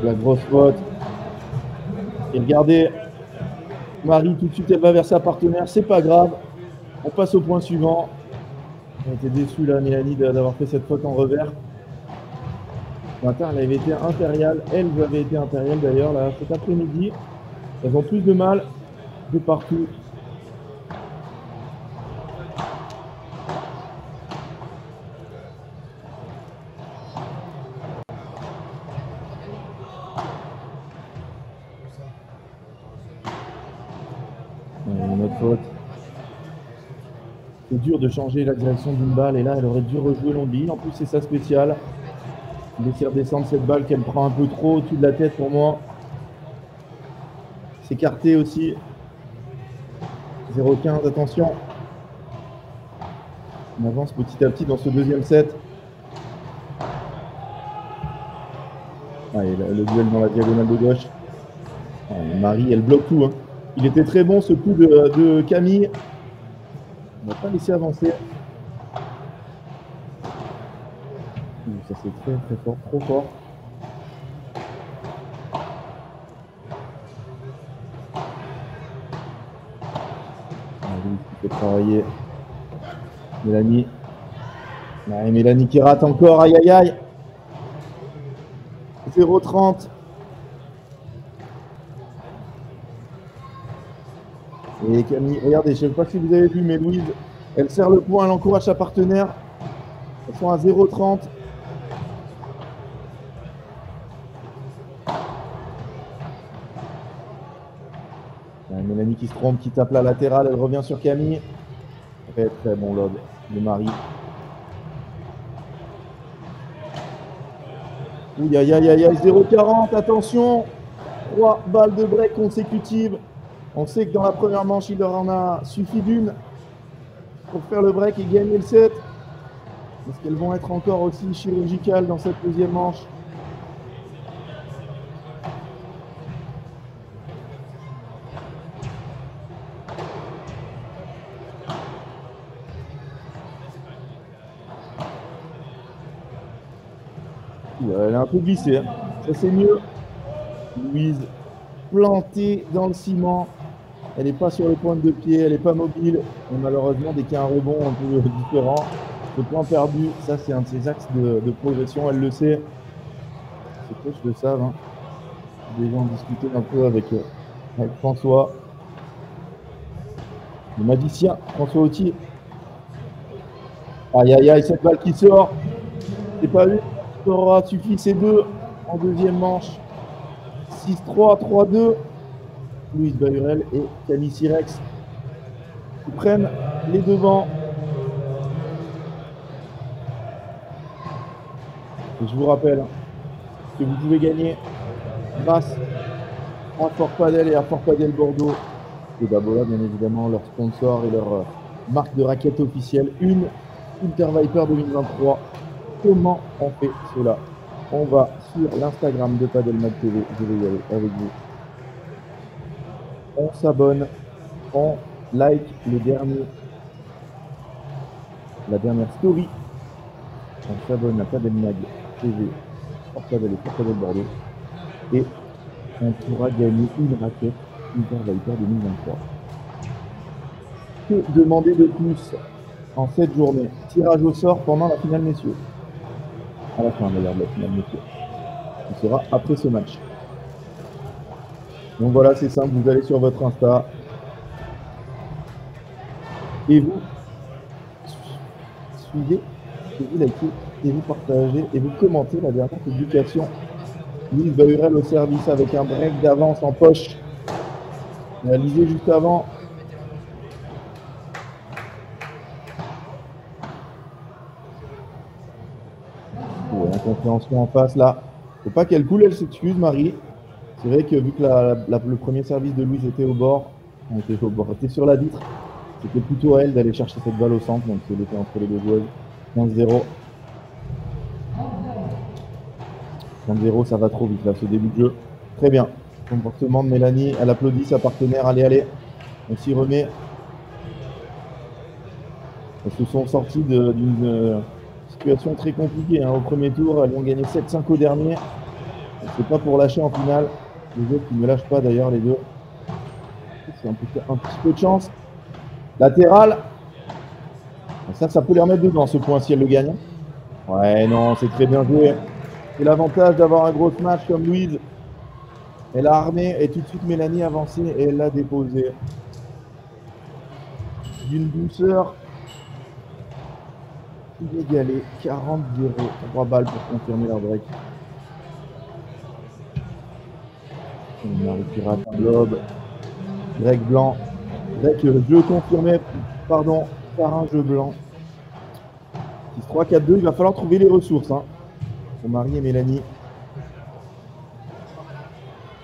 [SPEAKER 1] La grosse faute. Et regardez, Marie, tout de suite, elle va vers sa partenaire. C'est pas grave. On passe au point suivant. On était déçus, là, Mélanie, d'avoir fait cette faute en revers. Ce matin, elle avait été impériale. Elles avaient été impériales, d'ailleurs, là, cet après-midi. Elles ont plus de mal de partout. Notre faute. C'est dur de changer la direction d'une balle et là elle aurait dû rejouer Longby. En plus c'est sa spéciale. Laisser redescendre cette balle qu'elle prend un peu trop au-dessus de la tête pour moi. S'écarter aussi. 0,15, attention. On avance petit à petit dans ce deuxième set. Ah, et le duel dans la diagonale de gauche. Ah, Marie, elle bloque tout. Hein. Il était très bon ce coup de Camille. On va pas laisser avancer. Ça c'est très très fort, trop fort. Allez, il fait travailler Mélanie. Ouais, Mélanie qui rate encore, aïe aïe aïe. 0,30. Et Camille, regardez, je ne sais pas si vous avez vu, mais Louise, elle serre le point, elle encourage sa partenaire. Elles sont à 0,30. Mélanie qui se trompe, qui tape la latérale, elle revient sur Camille. Très très bon lob de Marie. Ouh, aïe aïe aïe aïe, 0,40, attention. 3 balles de break consécutives. On sait que dans la première manche, il leur en a suffi d'une pour faire le break et gagner le set. Est-ce qu'elles vont être encore aussi chirurgicales dans cette deuxième manche? Elle est un peu glissée, hein. Ça c'est mieux. Louise plantée dans le ciment. Elle n'est pas sur le point de pied, elle n'est pas mobile. Et malheureusement, dès qu'il y a un rebond un peu différent, le point perdu, ça c'est un de ses axes de progression, elle le sait. Ses coachs le savent. Hein. J'ai déjà en discuté un peu avec François. Le magicien, François Autier. Aïe aïe aïe, cette balle qui sort. C'est pas eu. Ça aura suffi ces deux en deuxième manche. 6-3, 3-2. Louise Bahurel et Camille Sirex qui prennent les devants. Et je vous rappelle que vous pouvez gagner grâce à Fort Padel et à Fort Padel Bordeaux et Babola, bien évidemment, leur sponsor et leur marque de raquette officielle, une Inter Viper 2023. Comment on fait cela? On va sur l'Instagram de Padelmag TV, je vais y aller avec vous. On s'abonne, on like la dernière story. On s'abonne à Padelmag TV, Fort Padel et Fort Padel Bordeaux. Et on pourra gagner une raquette Inter Viper 2023. Que demander de plus? en cette journée. Tirage au sort pendant la finale messieurs. À la fin d'ailleurs de la finale messieurs. Ce sera après ce match. Donc voilà, c'est simple, vous allez sur votre Insta. Et vous suivez, et vous likez, et vous partagez, et vous commentez la dernière publication. Louis Bahurel au service avec un break d'avance en poche. Réalisé juste avant. Oh, incompréhension en face là. Faut pas qu'elle coule, elle s'excuse, Marie. C'est vrai que vu que le premier service de Louise était au bord, était sur la vitre, c'était plutôt à elle d'aller chercher cette balle au centre, donc elle était entre les deux joueuses. 15-0. 15-0, ça va trop vite là, ce début de jeu. Très bien. Comportement de Mélanie, elle applaudit sa partenaire. Allez, allez, on s'y remet. Elles se sont sorties d'une situation très compliquée hein, au premier tour. Elles ont gagné 7-5 au dernier. C'est pas pour lâcher en finale. Les autres qui ne lâchent pas d'ailleurs, les deux. C'est un petit peu de chance. Latéral. Ça peut les remettre dedans ce point si elle le gagne. Ouais, non, c'est très bien joué. C'est l'avantage d'avoir un gros match comme Louise. Elle a armé et tout de suite Mélanie a avancé et elle l'a déposé. D'une douceur inégalée. 40-0. 3 balles pour confirmer leur break. Marie Pirate, un globe. Break blanc. Break jeu confirmé, pardon, par un jeu blanc. 6-3-4-2, il va falloir trouver les ressources hein, pour Marie et Mélanie.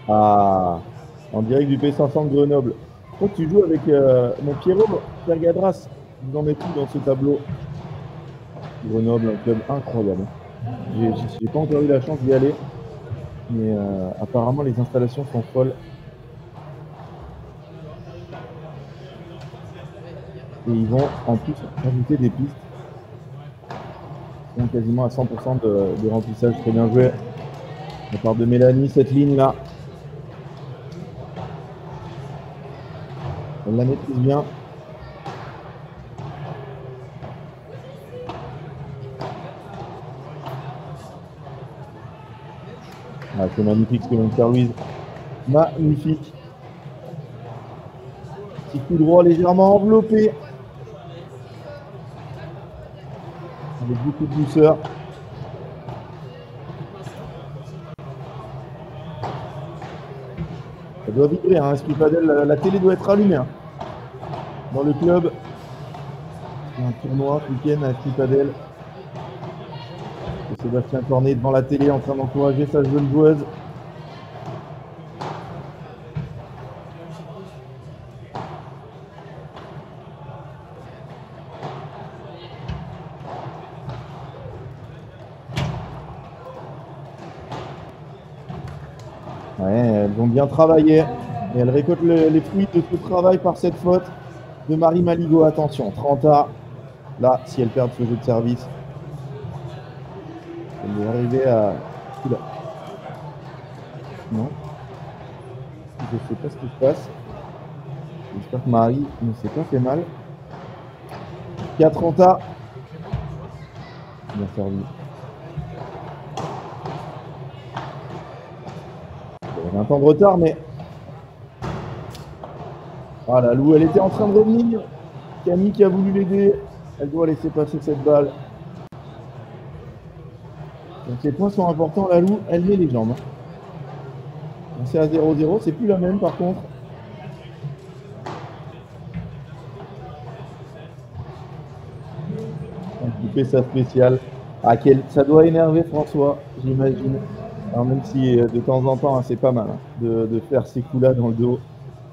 [SPEAKER 1] Ah, en direct du P500 de Grenoble. Je crois que tu joues avec mon Pierrot, Pierre Gadras. Vous en êtes tout dans ce tableau. Grenoble, un club incroyable. J'ai pas encore eu la chance d'y aller, mais apparemment les installations sont folles. Et ils vont en plus ajouter des pistes. Ils sont quasiment à 100% de remplissage. Très bien joué. De la part de Mélanie, cette ligne là. Elle la maîtrise bien. Ah, c'est magnifique ce que vient de faire Louise. Magnifique. Petit coup droit légèrement enveloppé. Avec beaucoup de douceur. Ça doit vibrer, hein, Esprit Padel, la télé doit être allumée. Hein. Dans le club, il y a un tournoi ce week-end à Esprit Padel. Et Sébastien Cornet devant la télé en train d'encourager sa jeune joueuse. Ouais, elles ont bien travaillé. Et elles récoltent les fruits de ce travail par cette faute de Marie Maligot. Attention, 30A. Là, si elles perdent ce jeu de service, elles vont arriver à... Oula. Non. Je ne sais pas ce qui se passe. J'espère que Marie ne s'est pas fait mal. 4-30A. Bien servi. Il y avait un temps de retard, mais... Ah, la Lou, elle était en train de revenir. Camille qui a voulu l'aider. Elle doit laisser passer cette balle. Donc les points sont importants. La Lou, elle met les jambes. Quand c'est à 0-0, c'est plus la même par contre. Il fait sa spéciale. Ah, ça doit énerver François, j'imagine. Alors même si de temps en temps, hein, c'est pas mal hein, de faire ces coups-là dans le dos.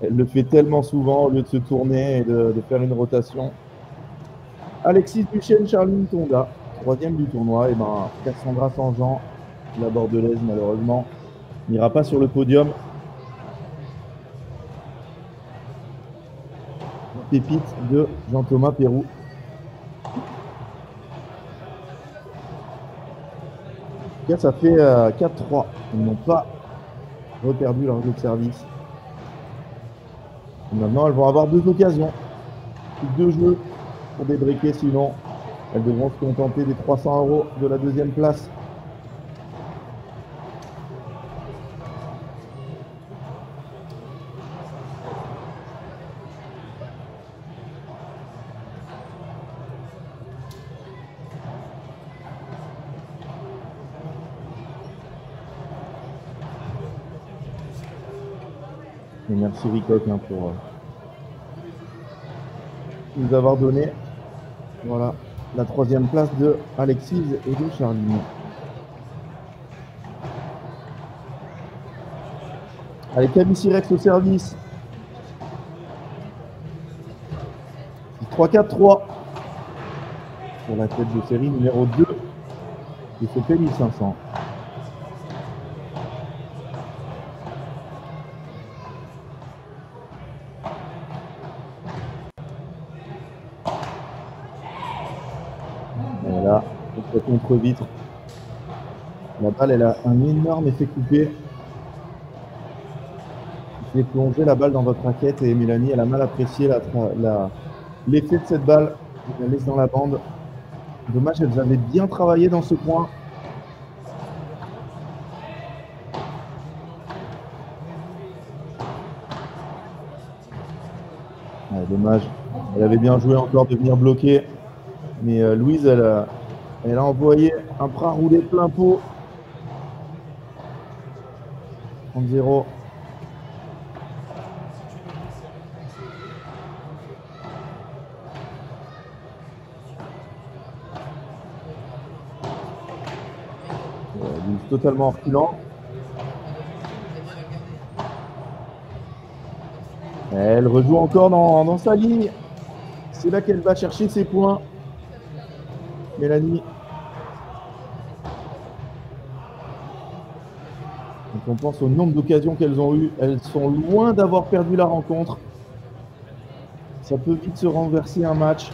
[SPEAKER 1] Elle le fait tellement souvent au lieu de se tourner et de faire une rotation. Alexis Duchesne, Charline Tonda, 3e du tournoi. Et ben Cassandra Sanjean, la bordelaise malheureusement, n'ira pas sur le podium. Pépite de Jean-Thomas Pérou. En tout cas, ça fait 4-3. Ils n'ont pas reperdu leur jeu de service. Et maintenant, elles vont avoir 2 occasions. 2 jeux pour débriquer, sinon elles devront se contenter des 300 € de la deuxième place. Et merci Ricoq hein, pour nous avoir donné voilà, la 3e place de Alexis et de Charline. Allez, Camille Sirex au service. 3-4-3 pour la tête de série numéro 2 de ce P1500. Voilà, contre-vitre. La balle, elle a un énorme effet coupé. Vous pouvez plonger la balle dans votre raquette et Mélanie, elle a mal apprécié l'effet de cette balle. Elle la laisse dans la bande. Dommage, elles avaient bien travaillé dans ce coin. Ouais, dommage. Elle avait bien joué encore de venir bloquer. Mais Louise, elle a envoyé un bras roulé plein pot. 30-0. Totalement reculant. Elle rejoue encore dans sa ligne. C'est là qu'elle va chercher ses points. Mélanie. Donc on pense au nombre d'occasions qu'elles ont eues. Elles sont loin d'avoir perdu la rencontre. Ça peut vite se renverser un match.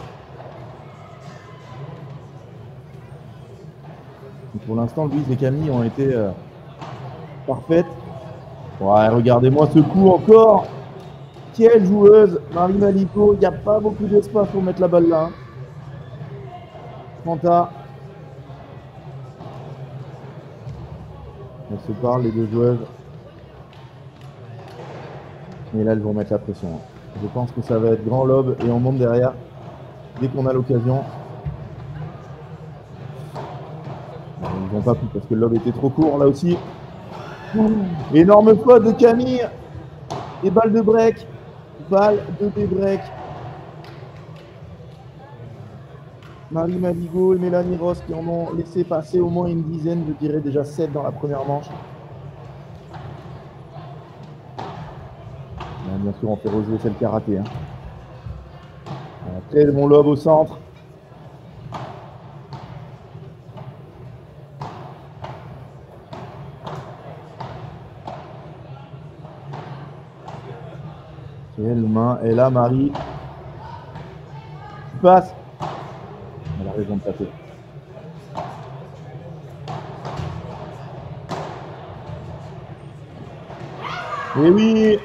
[SPEAKER 1] Pour l'instant, Louise et Camille ont été parfaites. Ouais, regardez-moi ce coup encore. Quelle joueuse, Marie Maligo. Il n'y a pas beaucoup d'espace pour mettre la balle là. Fanta. Elles se parlent, les deux joueuses. Et là, elles vont mettre la pression. Je pense que ça va être grand lob et on monte derrière dès qu'on a l'occasion. Ils n'ont pas pu parce que le lob était trop court là aussi. Énorme faute de Camille. Et balle de break. Balle de break. Marie Maligo et Mélanie Ross qui en ont laissé passer au moins une dizaine, je dirais déjà 7 dans la première manche. Bien sûr, on fait rejouer celle qui a raté. Hein. Très bon lob au centre. Quelle main. Et là, Marie qui passe. Elle a raison de taper. Et oui,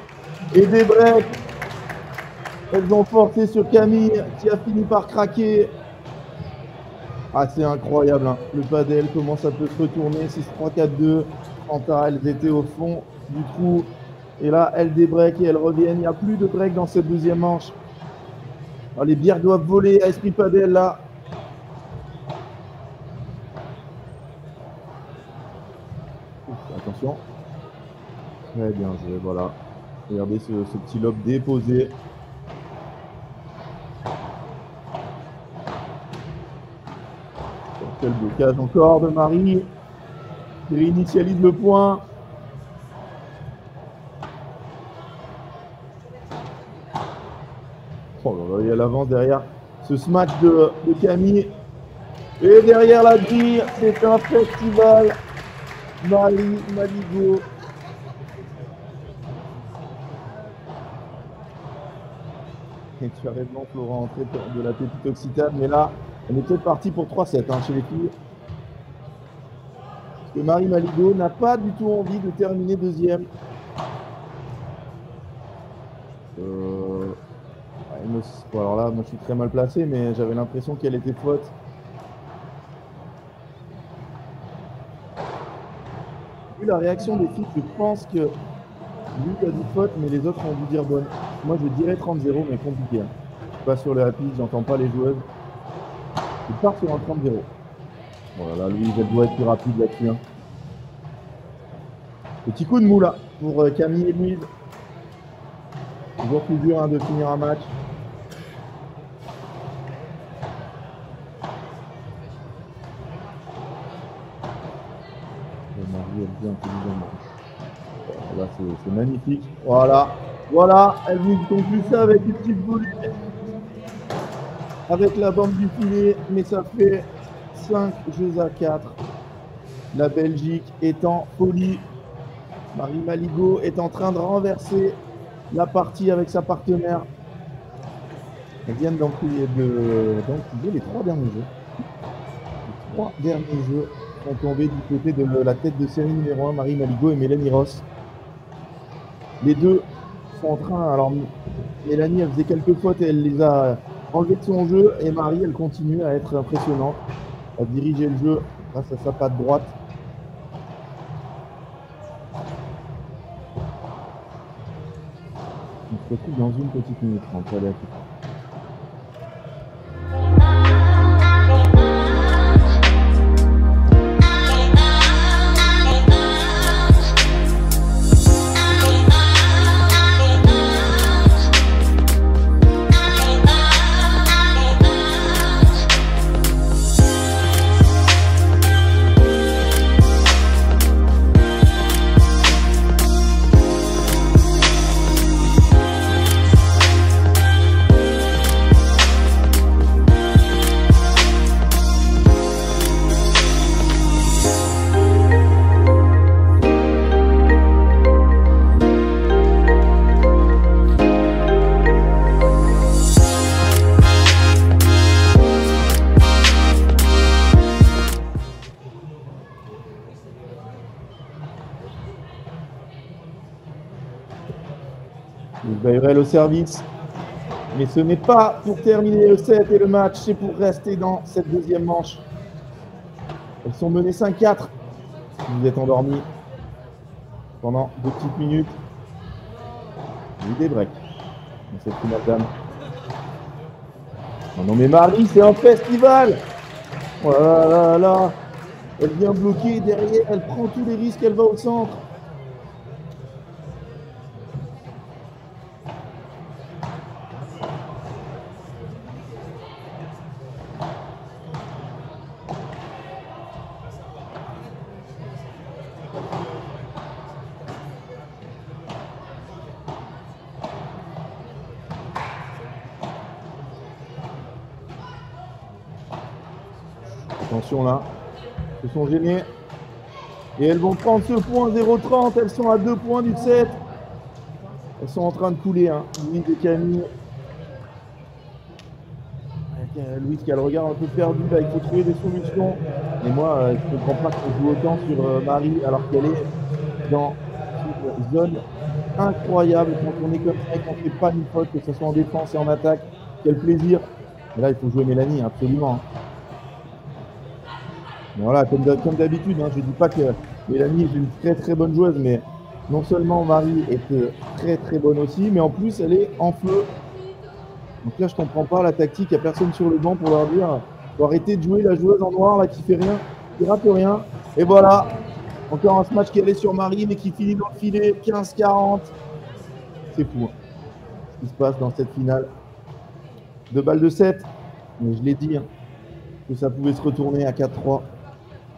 [SPEAKER 1] et des breaks. Elles ont forcé sur Camille qui a fini par craquer. Ah, c'est incroyable. Hein. Le padel, comment ça peut se retourner. 6-3-4-2. Fanta, elles étaient au fond du trou. Et là, elles débreak et elles reviennent. Il n'y a plus de break dans cette deuxième manche. Alors, les bières doivent voler à Esprit Padel là. Attention. Très bien joué, voilà. Regardez ce petit lob déposé. Quel blocage encore de Marie. Qui réinitialise le point. Oh là là, il y a l'avance derrière ce smash de Camille. Et derrière la grille, c'est un festival. Marie Maligo. Et tu as raison, Florent, entrée de la pépite occitane. Mais là, on est peut-être parti pour 3-7 hein, chez les filles. Parce que Marie Maligo n'a pas du tout envie de terminer deuxième. Il me Bon, alors là, moi je suis très mal placé, mais j'avais l'impression qu'elle était faute. Vu la réaction des filles, je pense que lui a dit faute, mais les autres ont dû dire bonne. Moi je dirais 30-0, mais compliqué. Hein. Je suis pas sur les rapides, j'entends pas les joueuses. Il part sur un 30-0. Voilà, Louise, elle doit être plus rapide là-dessus. Hein. Petit coup de mou là pour Camille et Louise. Toujours plus dur hein, de finir un match. Marie, elle vient intelligemment. Là, c'est magnifique. Voilà. Voilà, elle vous conclut ça avec une petite boule. Avec la bande du filet, mais ça fait 5 jeux à 4. La Belgique est en folie. Marie Maligot est en train de renverser la partie avec sa partenaire. Elles viennent d'enfiler les 3 derniers jeux. Les 3 derniers jeux sont tombés du côté de la tête de série numéro 1, Marie Maligot et Mélanie Ross. Les deux sont en train, alors Mélanie elle faisait quelques fautes et elle les a enlevées de son jeu, et Marie elle continue à être impressionnante, à diriger le jeu grâce à sa patte droite. On se retrouve dans une petite minute 30. Allez, à tout. Bayurel au service, mais ce n'est pas pour terminer le set et le match, c'est pour rester dans cette deuxième manche. Elles sont menées 5-4. Vous êtes endormis pendant 2 petites minutes. Il y a eu des breaks dans cette finale dame. Oh non mais Marie, c'est un festival. Oh là là là. Elle vient bloquer derrière, elle prend tous les risques, elle va au centre. Attention là, elles se sont gênées. Et elles vont prendre ce point 0-30. Elles sont à 2 points du set. Elles sont en train de couler. Hein. Louise et Camille. Louise qui a le regard un peu perdu. Là, il faut trouver des solutions. Et moi, je ne comprends pas qu'on joue autant sur Marie alors qu'elle est dans une zone incroyable. Quand on est comme ça et qu'on ne fait pas une faute, que ce soit en défense et en attaque. Quel plaisir. Et là, il faut jouer Mélanie, absolument. Voilà, comme d'habitude, hein, je ne dis pas que Mélanie est une très très bonne joueuse, mais non seulement Marie est très très bonne aussi, mais en plus elle est en feu. Donc là, je ne comprends pas la tactique, il n'y a personne sur le banc pour leur dire faut arrêter de jouer la joueuse en noir là qui fait rien, qui rate rien. Et voilà, encore un match qui allait sur Marie, mais qui finit dans le filet, 15-40. C'est fou hein, ce qui se passe dans cette finale. 2 balles de 7, mais je l'ai dit, hein, que ça pouvait se retourner à 4-3.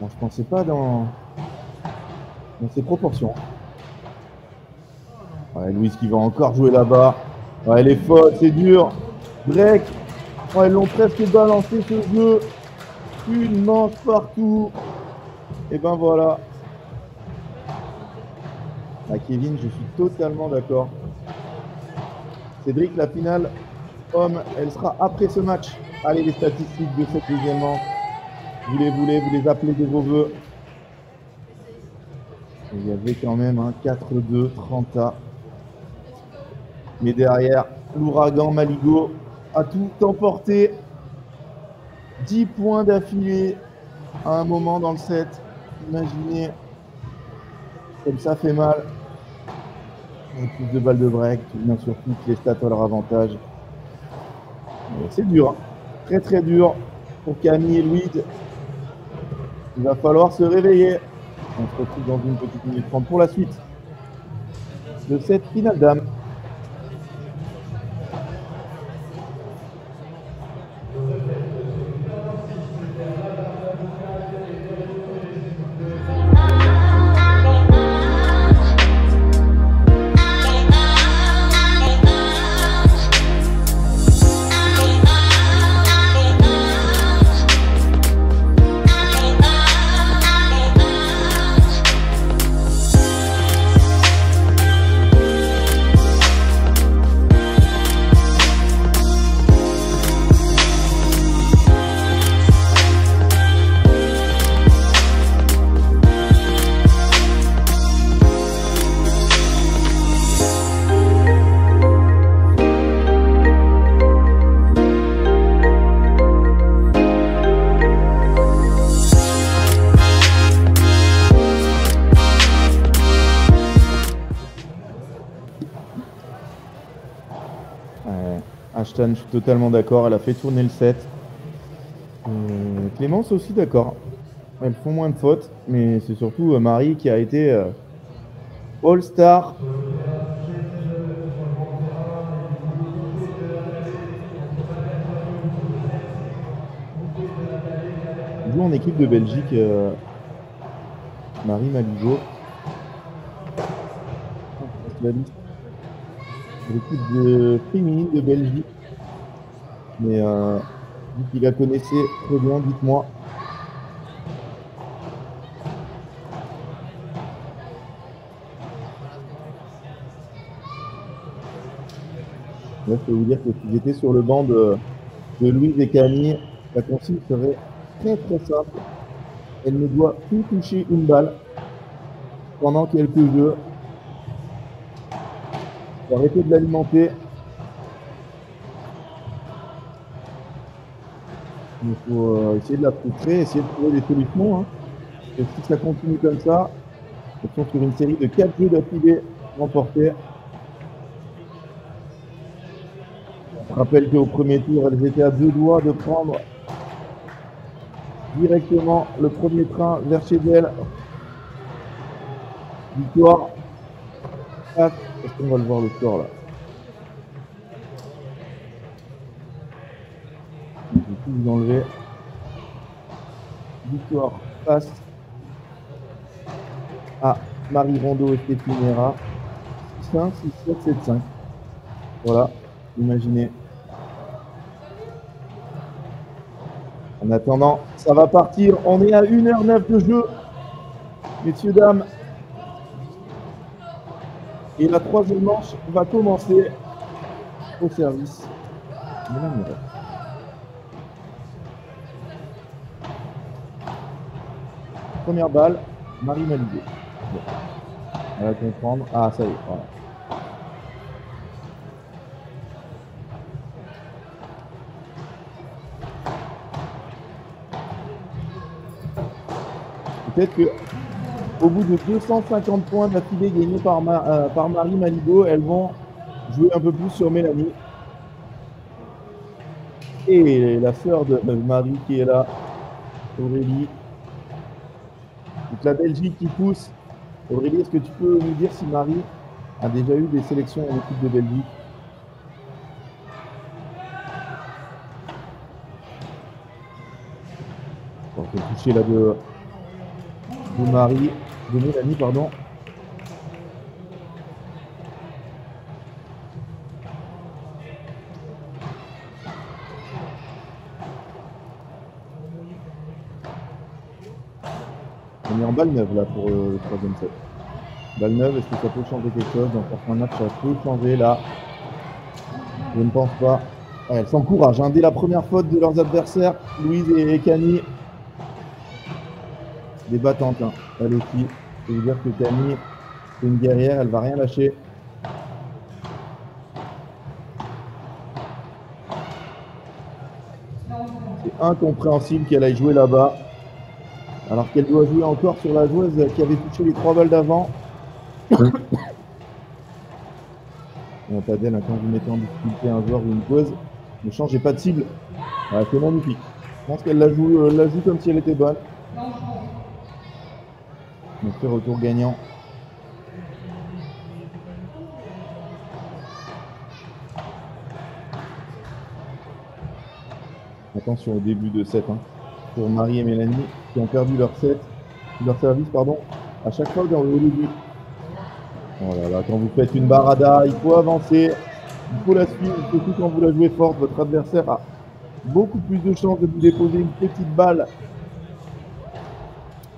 [SPEAKER 1] Bon, je pensais pas dans ces proportions. Ouais, Louise qui va encore jouer là-bas. Ouais, elle est folle, c'est dur. Break. Ouais, ils l'ont presque balancé ce jeu. Une manche partout. Et ben voilà. Ah, Kevin, je suis totalement d'accord. Cédric, la finale homme, elle sera après ce match. Allez, les statistiques de cette deuxième manche. Vous les appelez de vos voeux. Il y avait quand même un 4-2, 30A. Mais derrière, l'ouragan Maligot à tout emporter. 10 points d'affilée à un moment dans le set. Imaginez comme ça fait mal. Et plus de balles de break, bien sûr, toutes les stats à leur avantage. C'est dur, hein. Très très dur pour Camille et Louise. Il va falloir se réveiller. On se retrouve dans une petite minute 30 pour la suite de cette finale dame. Ashton, je suis totalement d'accord, elle a fait tourner le set. Clémence aussi d'accord. Elles font moins de fautes, mais c'est surtout Marie qui a été All-Star. Elle joue en équipe de Belgique, Marie Maligo. L'équipe de féminine de Belgique. Mais vu qu'il la connaissait très bien, dites-moi. Là, je peux vous dire que si j'étais sur le banc de Louise et Camille, la consigne serait très très simple. Elle ne doit plus toucher une balle pendant quelques jeux. Faut arrêter de l'alimenter. Il faut essayer de la frustrer, essayer de trouver des solutions. Hein. Et si ça continue comme ça, elles sont sur une série de 4 jeux d'affilée remportés. Je rappelle qu'au premier tour, elles étaient à 2 doigts de prendre directement le premier train vers chez elles. Victoire. Est-ce qu'on va le voir le score là? Je vais tout vous enlever. Victoire face à Marie Rondeau et Stéphanie Nera. 6-5, 6-7, 7-5. Voilà, imaginez. En attendant, ça va partir. On est à 1h09 de jeu. Messieurs, dames. Et la troisième manche va commencer au service de la Murette. Première balle, Marie Maligo. Bon. Elle va comprendre. Ah, ça y est. Voilà. Peut-être que au bout de 250 points d'affilée gagnés par Marie Maligo, elles vont jouer un peu plus sur Mélanie. Et la sœur de Marie qui est là, Aurélie. Donc la Belgique qui pousse. Aurélie, est-ce que tu peux nous dire si Marie a déjà eu des sélections en équipe de Belgique? On peut toucher là de Marie, de Mélanie, pardon. On est en balle neuve là pour le troisième set. Balle neuve, est-ce que ça peut changer quelque chose? Dans certains matchs, ça peut changer là. Je ne pense pas. Ouais, elles s'encouragent, hein, dès la première faute de leurs adversaires, Louise et Camille. Des battantes, hein. Elle aussi. Je veux dire que Camille, c'est une guerrière, elle va rien lâcher. incompréhensible qu'elle aille jouer là-bas. Alors qu'elle doit jouer encore sur la joueuse qui avait touché les 3 balles d'avant. On pas d'elle, quand vous mettez en difficulté un joueur ou une joueuse, ne changez pas de cible. Ouais, c'est magnifique. Je pense qu'elle la joue comme si elle était bonne. Donc fait retour gagnant. Attention au début de set, hein, pour Marie et Mélanie qui ont perdu leur service, pardon, à chaque fois dans le début. Oh là là, quand vous faites une barada, il faut avancer, il faut la suivre, surtout quand vous la jouez forte, votre adversaire a beaucoup plus de chances de vous déposer une petite balle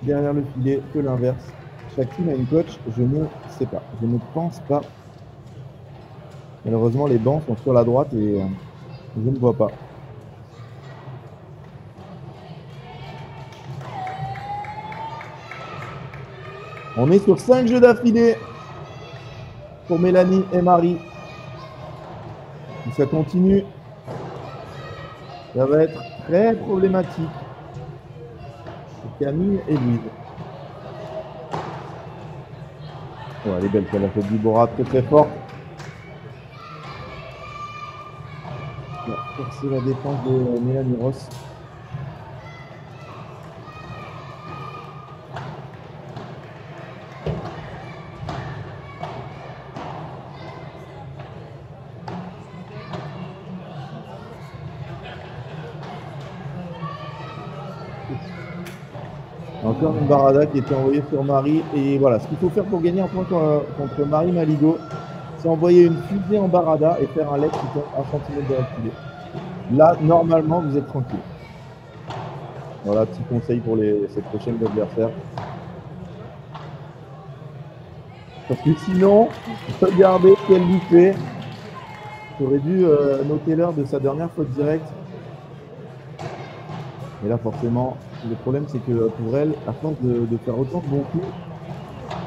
[SPEAKER 1] derrière le filet que l'inverse. Chaque team a une coach, je ne sais pas, je ne pense pas. Malheureusement, les bancs sont sur la droite et je ne vois pas. On est sur 5 jeux d'affilée pour Mélanie et Marie. Si ça continue, ça va être très problématique pour Camille et Louise. Oh, elle est belle, elle a fait du Bora très très fort. Elle a forcé la défense de Mélanie Ross. Encore une barada qui était envoyée sur Marie. Et voilà, ce qu'il faut faire pour gagner en point contre Marie Maligo, c'est envoyer une fusée en barada et faire un leg qui tombe à 1 cm de la filet. Là, normalement, vous êtes tranquille. Voilà, petit conseil pour ces prochains adversaires. Parce que sinon, regardez ce qu'elle lui fait. J'aurais dû noter l'heure de sa dernière faute directe. Et là, forcément, le problème, c'est que pour elle, à force de faire autant de bons coups,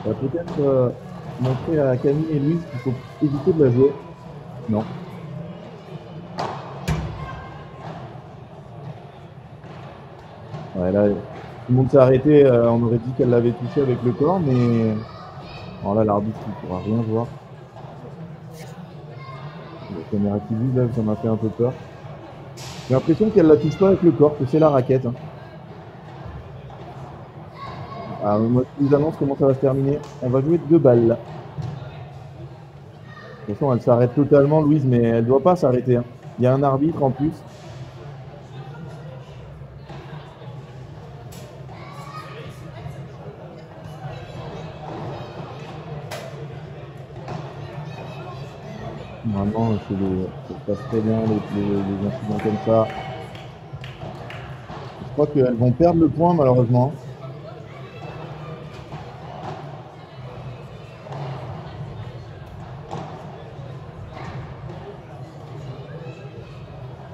[SPEAKER 1] elle va peut-être montrer à Camille et Louise qu'il faut éviter de la jouer. Non. Ouais, là, tout le monde s'est arrêté. On aurait dit qu'elle l'avait touché avec le corps, mais alors là, l'arbitre ne pourra rien voir. La caméra qui vise, là, ça m'a fait un peu peur. J'ai l'impression qu'elle la touche pas avec le corps, que c'est la raquette. Hein. Alors, moi, je vous annonce comment ça va se terminer. On va jouer 2 balles. Là. De toute façon, elle s'arrête totalement, Louise, mais elle ne doit pas s'arrêter. Hein. Il y a un arbitre en plus. Normalement, ça se passe très bien, les incidents comme ça. Je crois qu'elles vont perdre le point, malheureusement.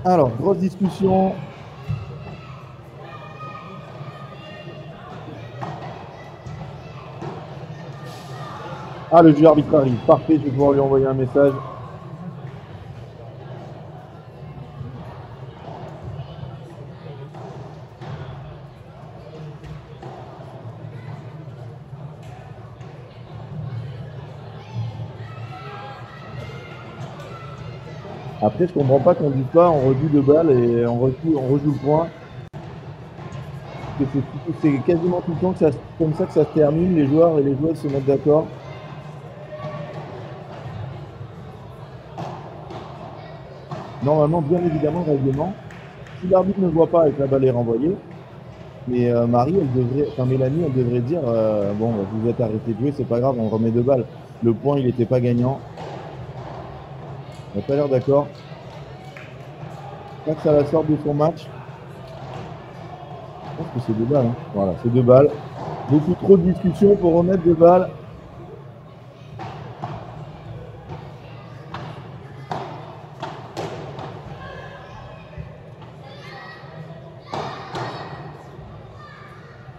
[SPEAKER 1] Alors, grosse discussion. Ah, le juge arbitre arrive. Parfait, je vais pouvoir lui envoyer un message. Après, je comprends pas qu'on dise pas, on rejoue 2 balles et on rejoue le point. C'est quasiment tout le temps que comme ça que ça se termine, les joueurs et les joueuses se mettent d'accord. Normalement, bien évidemment, règlement. Si l'arbitre ne voit pas et que la balle est renvoyée, mais Marie, Mélanie, elle devrait dire bon, vous êtes arrêté de jouer, c'est pas grave, on remet 2 balles. Le point, il n'était pas gagnant. Elle n'a pas l'air d'accord. Pas que ça la sorte de son match. Je pense que c'est 2 balles. Hein. Voilà, c'est 2 balles. Beaucoup trop de discussions pour remettre 2 balles.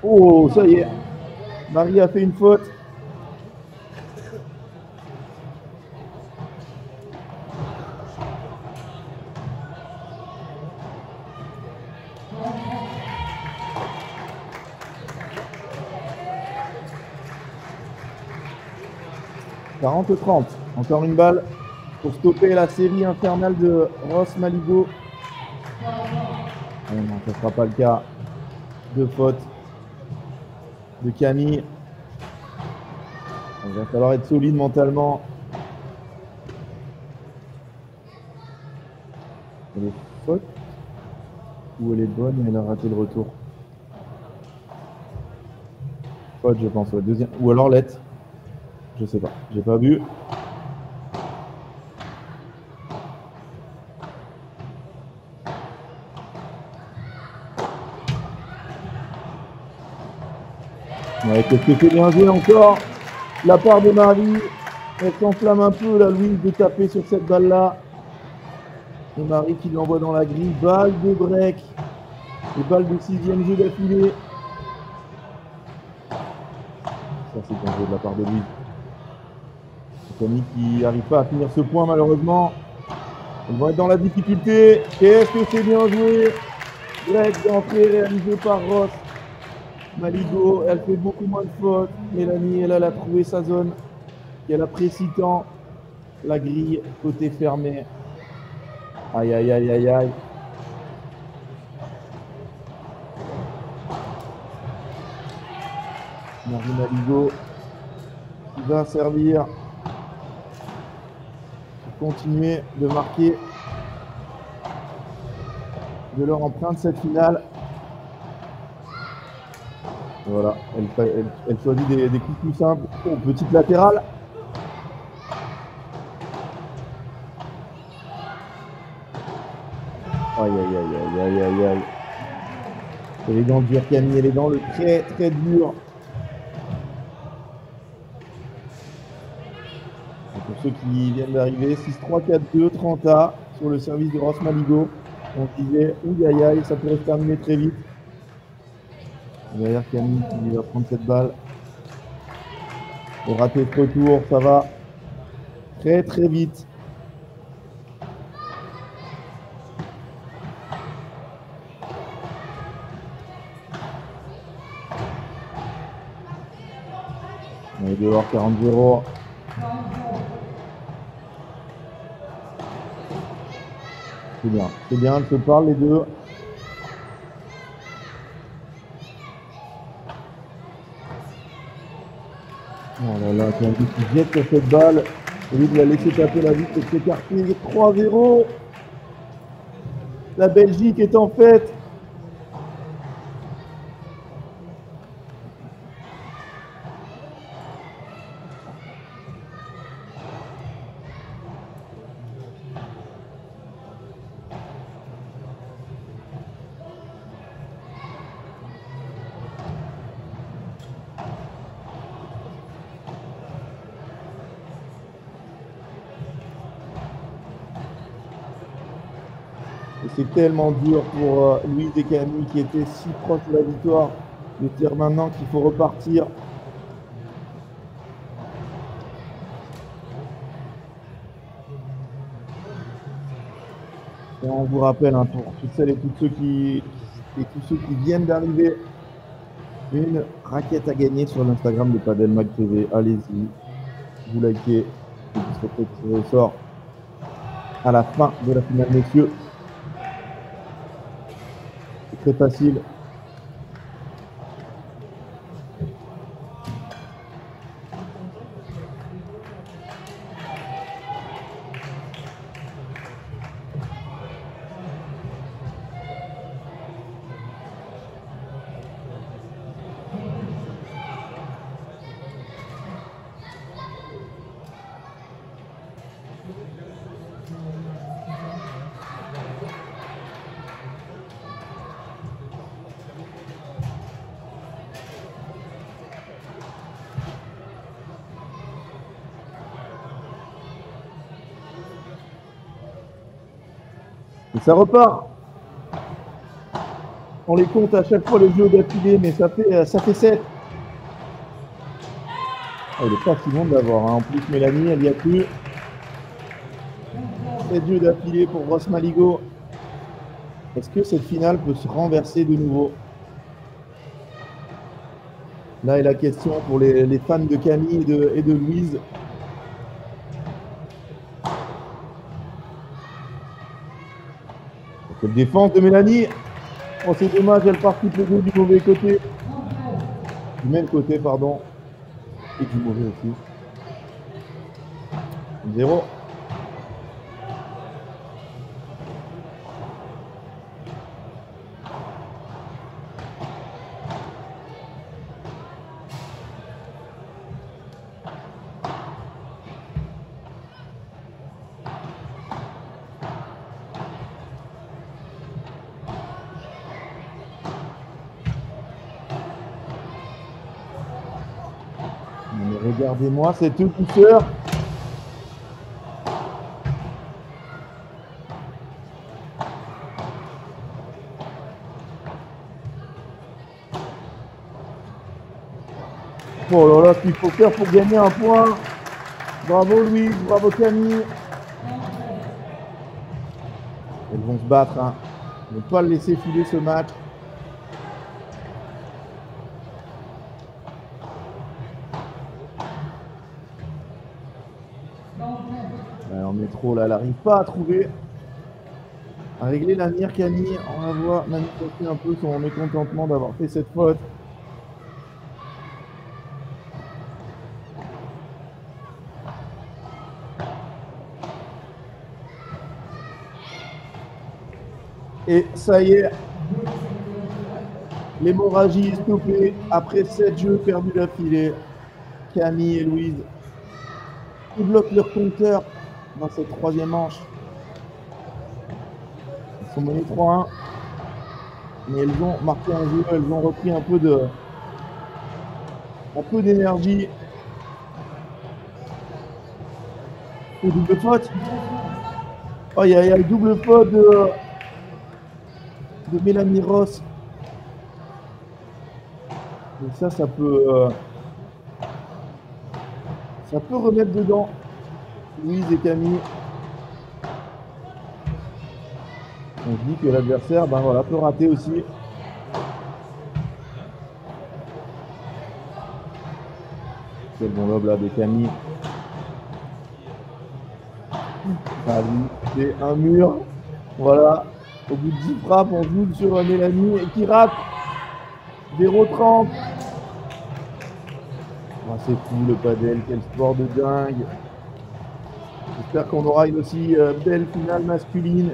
[SPEAKER 1] Oh, ça y est. Marie a fait une faute. 40-30. Encore une balle pour stopper la série infernale de Ross Maligo. Oh non, ça ne sera pas le cas. De faute de Camille. Il va falloir être solide mentalement. Elle est faute ou elle est bonne mais elle a raté le retour. Faute, je pense. Ouais. Deuxième. Ou alors Lette. Je sais pas. J'ai pas vu. Ouais, qu'est-ce que c'est bien joué encore la part de Marie. Elle s'enflamme un peu, la Louise, de taper sur cette balle-là. Et Marie qui l'envoie dans la grille. Balle de break. Et balle de 6e jeu d'affilée. Ça, c'est bien joué de la part de Louise. Camille qui n'arrive pas à finir ce point, malheureusement. Ils vont être dans la difficulté. Qu'est-ce que c'est bien joué. Break d'entrée réalisé par Ross Maligo. Elle fait beaucoup moins de fautes. Mélanie, elle a trouvé sa zone. Et elle apprécie tant la grille côté fermé. Aïe, aïe, aïe, aïe, aïe. Marie Maligo qui va servir pour continuer de marquer de leur empreinte cette finale. Voilà, elle choisit des coups plus simples. Oh, petite latérale. Aïe, aïe, aïe, aïe, aïe, aïe, aïe. Elle est dans le dur, Camille, elle est dans le très, très dur. Et pour ceux qui viennent d'arriver, 6-3-4-2, 30A sur le service de Ross Maligo. On disait, ouh, aïe, aïe, ça pourrait se terminer très vite. Derrière Camille qui va prendre cette balle. Et rater ce retour, ça va très, très vite. On est dehors 40-0. C'est bien, elles se parlent les deux. Oh là là, Camille qui jette sur cette balle. Au lieu de la laisser taper la vitre et de s'écarter. 3-0. La Belgique est en fête. Et c'est tellement dur pour Louise et Camille qui étaient si proches de la victoire de dire maintenant qu'il faut repartir. Et on vous rappelle hein, pour toutes celles et tous ceux qui viennent d'arriver, une raquette à gagner sur l'Instagram de Padel Mag TV. Allez-y, vous likez et vous serez tiré au sort à la fin de la finale, messieurs. C'est très facile. Et ça repart. On les compte à chaque fois les jeux d'affilée, mais ça fait 7. Oh, il est pas si bon d'avoir. Hein. En plus, Mélanie, elle y a plus. 7 jeux d'affilée pour Ross Maligo. Est-ce que cette finale peut se renverser de nouveau? Là est la question pour les fans de Camille et de Louise. Quelle défense de Mélanie. Oh, c'est dommage, elle part toutes les deux du mauvais côté. Du même côté, pardon. Et du mauvais aussi. 0. Mais regardez-moi cette douceur. Oh là là, ce qu'il faut faire pour gagner un point. Bravo Louise, bravo Camille. Elles vont se battre, hein. Ne pas le laisser filer ce match. Alors métro là, elle n'arrive pas à trouver, à régler la mire Camille. On va voir manifester un peu son mécontentement d'avoir fait cette faute. Et ça y est, l'hémorragie est stoppée après 7 jeux perdus d'affilée. Camille et Louise qui bloquent leur compteur dans cette troisième manche. Ils sont menés 3-1, mais elles ont marqué un jeu, elles ont repris un peu d'énergie. Et double faute. Oh, il y a le double faute de Mélanie Ross. Et ça peut remettre dedans Louise et Camille. On se dit que l'adversaire peut rater aussi. Quel bon lob là de Camille. C'est un mur. Voilà. Au bout de 10 frappes, on joue sur Mélanie et qui rate. 0,30. Oh, c'est fou le padel, quel sport de dingue. J'espère qu'on aura une aussi belle finale masculine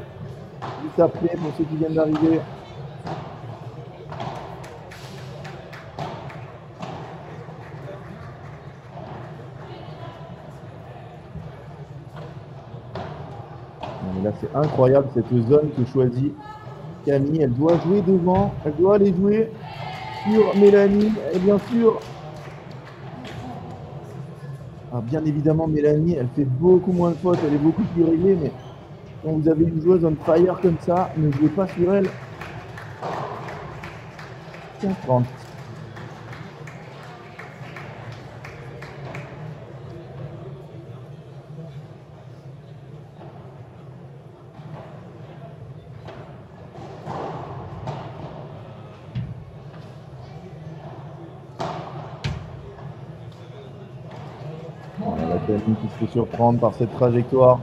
[SPEAKER 1] juste après pour ceux qui viennent d'arriver. Là c'est incroyable cette zone que choisit Camille. Elle doit jouer devant, elle doit aller jouer sur Mélanie et bien sûr. Alors bien évidemment Mélanie elle fait beaucoup moins de fautes, elle est beaucoup plus réglée, mais quand vous avez une joueuse on fire comme ça, ne jouez pas sur elle. 15-30. Camille qui se fait surprendre par cette trajectoire.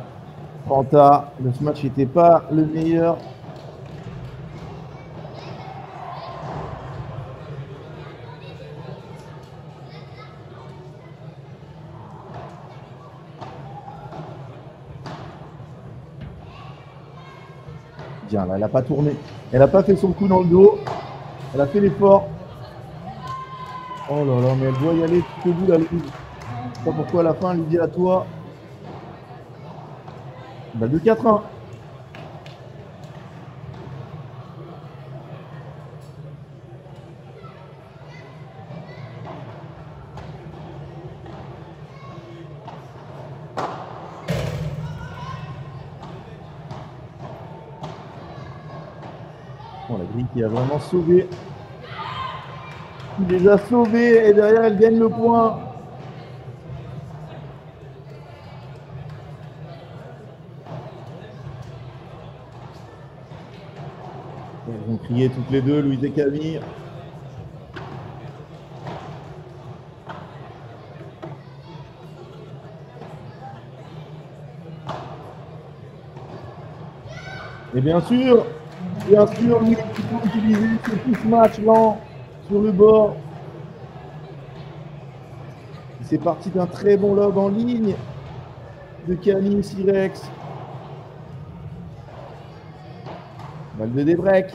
[SPEAKER 1] Fanta, ce match n'était pas le meilleur. Bien, là, elle n'a pas tourné. Elle n'a pas fait son coup dans le dos. Elle a fait l'effort. Oh là là, mais elle doit y aller tout au bout, la Louise. Je sais pas pourquoi à la fin, elle lui dit à toi. Bah, 2-4-1. Bon, la grille qui a vraiment sauvé. Qui les a sauvés et derrière elle gagne le point. Elles vont crier toutes les deux, Louise et Camille. Et bien sûr, Bien sûr, lui, il faut utiliser ce push-match lent sur le bord. C'est parti d'un très bon lob en ligne de Camille Sirex. Balle de débreak.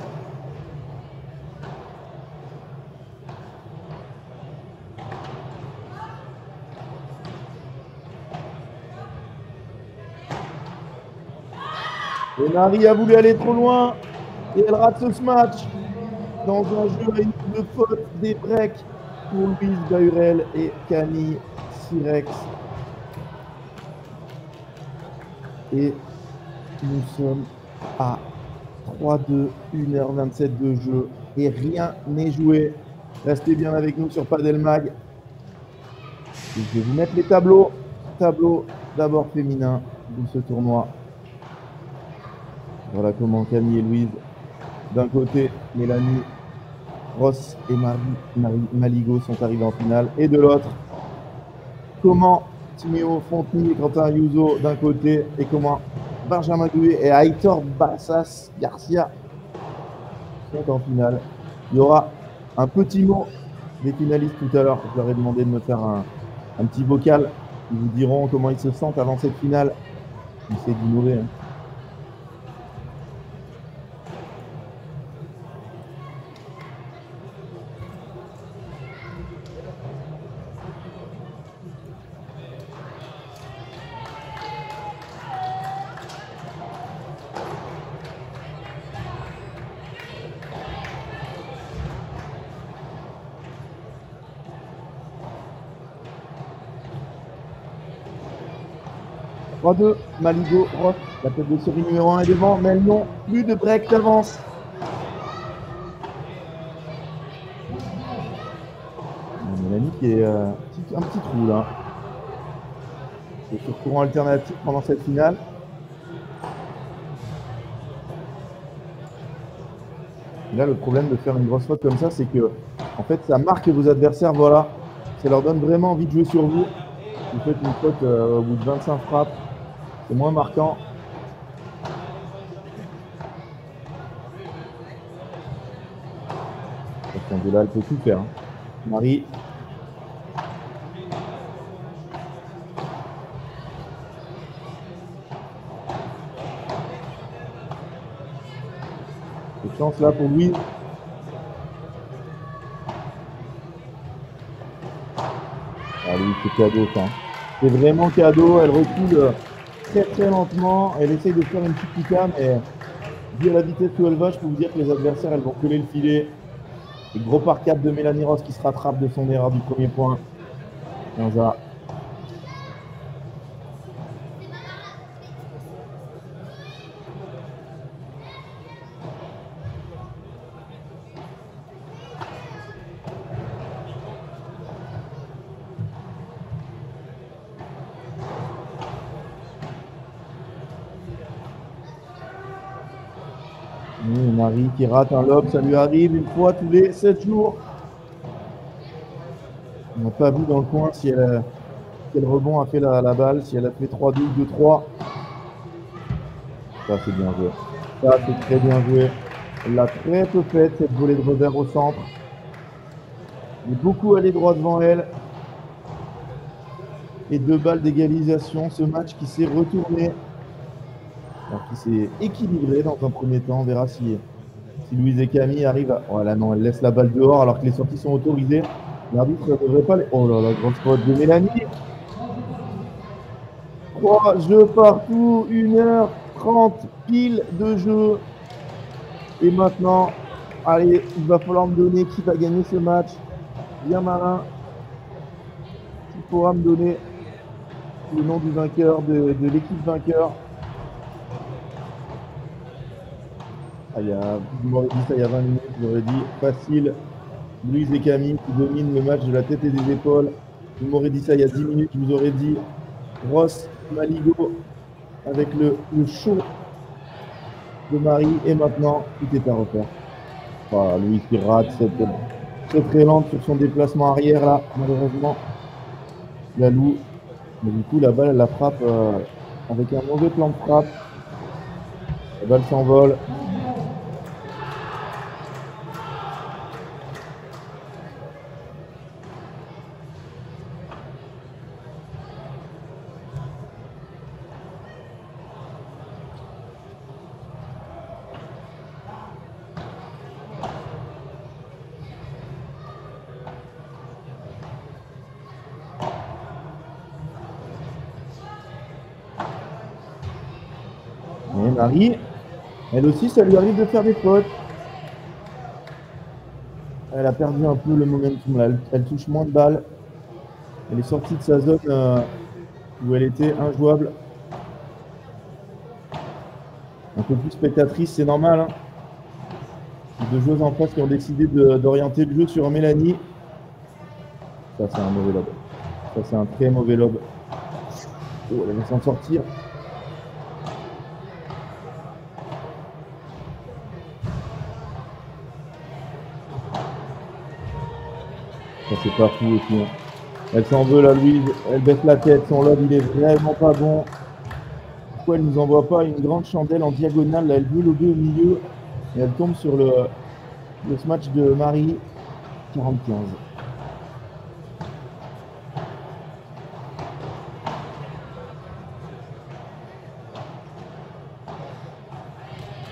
[SPEAKER 1] Et Marie a voulu aller trop loin et elle rate ce match dans un jeu à une de faute des breaks pour Louise Bahurel et Camille Sirex. Et nous sommes à 3-2, 1h27 de jeu et rien n'est joué. Restez bien avec nous sur Padel Mag. Je vais vous mettre les tableaux. Tableau d'abord féminin de ce tournoi. Voilà comment Camille et Louise, d'un côté, Mélanie Ross et Marie Maligo sont arrivés en finale. Et de l'autre, comment Timéo Fontny et Quentin Ayuso d'un côté et comment Benjamin Doué et Aitor Bassas Garcia sont en finale. Il y aura un petit mot des finalistes tout à l'heure. Je leur ai demandé de me faire un petit vocal. Ils vous diront comment ils se sentent avant cette finale. C'est du mauvais. Hein. 3-2, Maligo, Roth, la tête de série numéro 1 est devant, mais elles n'ont plus de break d'avance. Mélanie qui est un petit trou là. C'est sur courant alternatif pendant cette finale. Et là, le problème de faire une grosse faute comme ça, c'est que en fait, ça marque vos adversaires, voilà. Ça leur donne vraiment envie de jouer sur vous. Vous faites une faute au bout de 25 frappes. C'est moins marquant. De là, elle peut tout faire. Hein. Marie. Cette chance là pour lui. Ah oui, c'est cadeau ça. C'est vraiment cadeau. Elle recule très très lentement. Elle essaye de faire une petite pica, mais vu à la vitesse où elle va, je peux vous dire que les adversaires, elles vont coller le filet. Et gros par 4 de Mélanie Ross qui se rattrape de son erreur du premier point. 15-A. Marie qui rate un lob, ça lui arrive une fois tous les 7 jours. On n'a pas vu dans le coin si quel rebond a fait la balle, si elle a fait 3-2 ou 2-3. Ça c'est bien joué. Ça c'est très bien joué. Elle l'a très peu faite cette volée de revers au centre. Elle est beaucoup allée droit devant elle. Et 2 balles d'égalisation. Ce match qui s'est retourné. Alors qui s'est équilibré dans un premier temps. On verra si Louise et Camille arrivent à... Oh là non, elle laisse la balle dehors alors que les sorties sont autorisées. L'arbitre ne devrait pas les... Oh là là, grosse faute de Mélanie. 3 jeux partout, 1h30 pile de jeu. Et maintenant, allez, il va falloir me donner qui va gagner ce match. Bien malin. Il pourra me donner le nom du vainqueur, de l'équipe vainqueur. Ah, vous m'aurez dit ça il y a 20 minutes, je vous aurais dit facile. Louise et Camille qui dominent le match de la tête et des épaules. Vous m'aurez dit ça il y a 10 minutes, je vous aurais dit Ross, Maligo avec le show de Marie. Et maintenant, tout est à refaire. Voilà, Louise qui rate cette très lente sur son déplacement arrière là, malheureusement. La loue. Mais du coup, la balle, elle la frappe avec un mauvais plan de frappe. La balle s'envole. Marie, elle aussi, ça lui arrive de faire des fautes. Elle a perdu un peu le momentum là. Elle touche moins de balles. Elle est sortie de sa zone où elle était injouable. Un peu plus spectatrice, c'est normal. Hein. Deux joueuses en face qui ont décidé d'orienter le jeu sur Mélanie. Ça, c'est un mauvais lob. Ça, c'est un très mauvais lob. Oh, elle va s'en sortir. Ça, c'est pas fou aussi. Hein. Elle s'en veut, la Louise. Elle baisse la tête. Son lob, il est vraiment pas bon. Pourquoi elle nous envoie pas une grande chandelle en diagonale? Là, elle veut lober au milieu. Et elle tombe sur le smash de Marie. 45.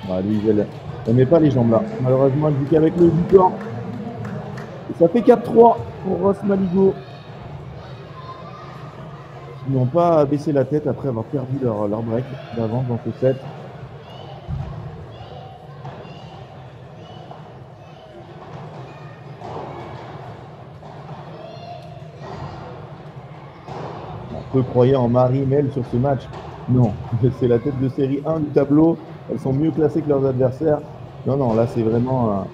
[SPEAKER 1] Bah, Louise, elle met pas les jambes là. Malheureusement, elle joue qu'avec le corps. Et ça fait 4-3 pour Ross Maligo. Qui n'ont pas baissé la tête après avoir perdu leur break d'avance dans ce set. Peu croyait en Marie Mel sur ce match. Non, c'est la tête de série 1 du tableau. Elles sont mieux classées que leurs adversaires. Non, là c'est vraiment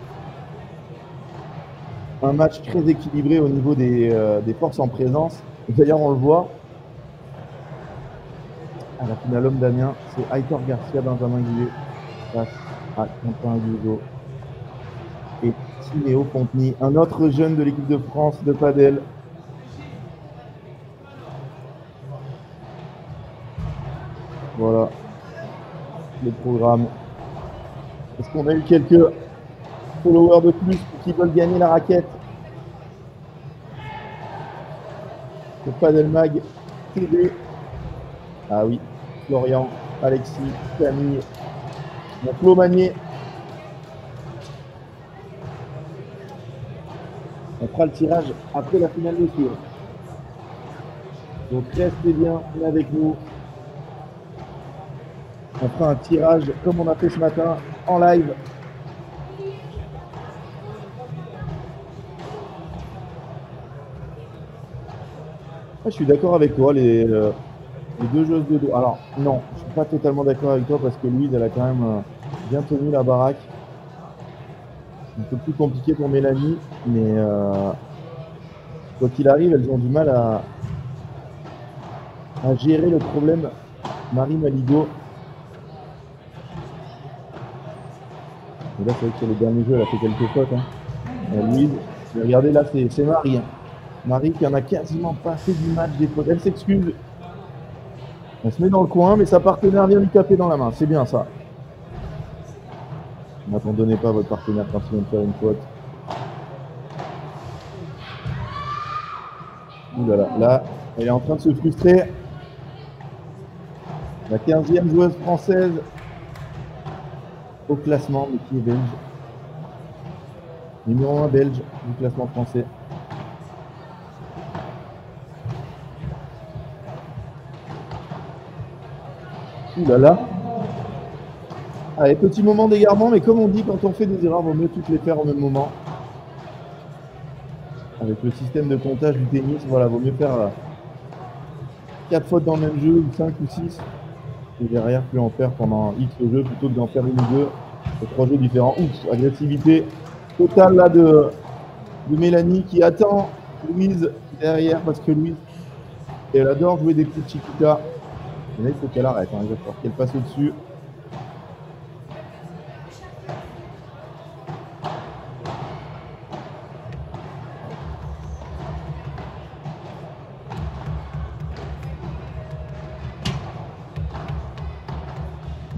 [SPEAKER 1] un match très équilibré au niveau des forces en présence. D'ailleurs, on le voit. À la finale homme d'Amiens, c'est Aitor Garcia, Benjamin Guillet face à Quentin Guizot et Timéo Fonteny, un autre jeune de l'équipe de France de padel. Voilà le programme. Est-ce qu'on a eu quelques followers de plus qui veulent gagner la raquette? Le Padel Mag TV. Ah oui, Florian, Alexis, Camille, Flo Magnier. On fera le tirage après la finale de tour. Donc restez bien avec nous. On fera un tirage comme on a fait ce matin en live. Je suis d'accord avec toi, les deux joueuses de dos. Alors non, je suis pas totalement d'accord avec toi parce que Louise, elle a quand même bien tenu la baraque. Un peu plus compliqué pour Mélanie, mais quoi qu'il arrive, elles ont du mal à gérer le problème Marie Maligo. Et là, c'est vrai que sur le dernier jeu, elle a fait quelques fautes. Hein. Louise, regardez là, c'est Marie. Hein. Marie qui en a quasiment pas fait du match des fautes. Elle s'excuse. Elle se met dans le coin, mais sa partenaire vient lui taper dans la main. C'est bien ça. N'abandonnez pas votre partenaire quand il vient de faire une faute. Ouh là là, là, elle est en train de se frustrer. La 15e joueuse française au classement, mais qui est belge. Numéro 1 belge du classement français. Ouh là là. Allez, petit moment d'égarement, mais comme on dit, quand on fait des erreurs, il vaut mieux toutes les faire au même moment. Avec le système de comptage du tennis, voilà, vaut mieux faire 4 fautes dans le même jeu, ou 5 ou 6. Et derrière, plus en faire pendant X jeux, plutôt que d'en faire une ou deux. C'est 3 jeux différents. Ouf, agressivité totale là de Mélanie qui attend Louise derrière parce que Louise, elle adore jouer des coups de chiquita. Et là, il faut qu'elle arrête, hein, il va falloir qu'elle passe au-dessus.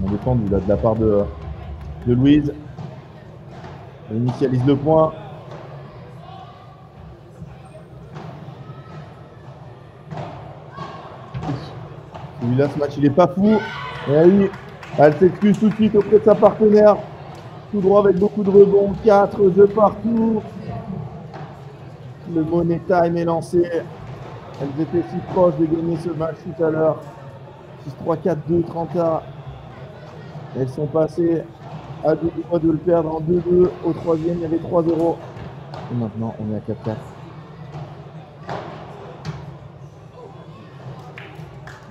[SPEAKER 1] On défendu là de la part de Louise. Elle initialise le point. Celui-là, ce match, il est pas fou. Et oui, elle s'excuse tout de suite auprès de sa partenaire. Tout droit avec beaucoup de rebonds. 4 jeux partout. Le money time est lancé. Elles étaient si proches de gagner ce match tout à l'heure. 6-3, 4-2, 30 à Elles sont passées à 2 doigts de le perdre en 2-2. Au troisième, il y avait 3-0. Et maintenant, on est à 4-4.